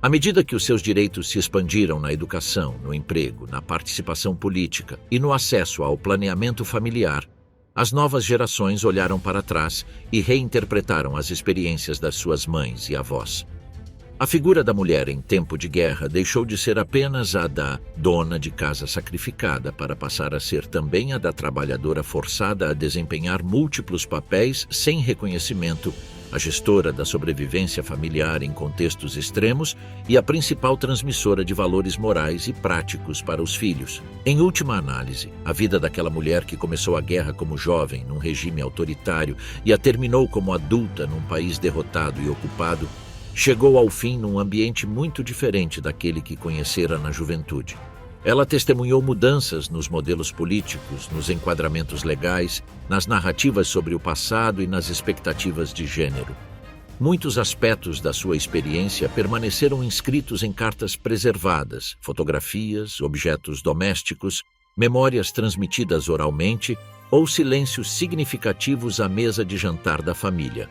À medida que os seus direitos se expandiram na educação, no emprego, na participação política e no acesso ao planeamento familiar, as novas gerações olharam para trás e reinterpretaram as experiências das suas mães e avós. A figura da mulher em tempo de guerra deixou de ser apenas a da dona de casa sacrificada para passar a ser também a da trabalhadora forçada a desempenhar múltiplos papéis sem reconhecimento, a gestora da sobrevivência familiar em contextos extremos e a principal transmissora de valores morais e práticos para os filhos. Em última análise, a vida daquela mulher que começou a guerra como jovem num regime autoritário e a terminou como adulta num país derrotado e ocupado, chegou ao fim num ambiente muito diferente daquele que conhecera na juventude. Ela testemunhou mudanças nos modelos políticos, nos enquadramentos legais, nas narrativas sobre o passado e nas expectativas de gênero. Muitos aspectos da sua experiência permaneceram inscritos em cartas preservadas, fotografias, objetos domésticos, memórias transmitidas oralmente ou silêncios significativos à mesa de jantar da família.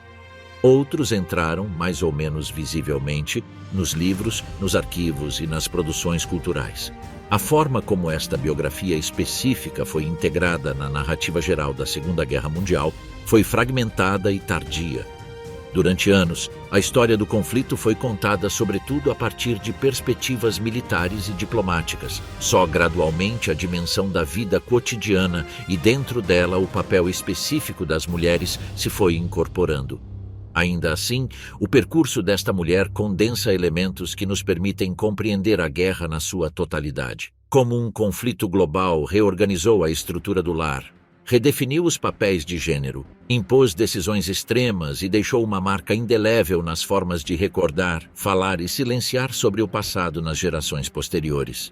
Outros entraram, mais ou menos visivelmente, nos livros, nos arquivos e nas produções culturais. A forma como esta biografia específica foi integrada na narrativa geral da Segunda Guerra Mundial foi fragmentada e tardia. Durante anos, a história do conflito foi contada sobretudo a partir de perspectivas militares e diplomáticas. Só gradualmente a dimensão da vida cotidiana e dentro dela o papel específico das mulheres se foi incorporando. Ainda assim, o percurso desta mulher condensa elementos que nos permitem compreender a guerra na sua totalidade. Como um conflito global reorganizou a estrutura do lar, redefiniu os papéis de gênero, impôs decisões extremas e deixou uma marca indelével nas formas de recordar, falar e silenciar sobre o passado nas gerações posteriores.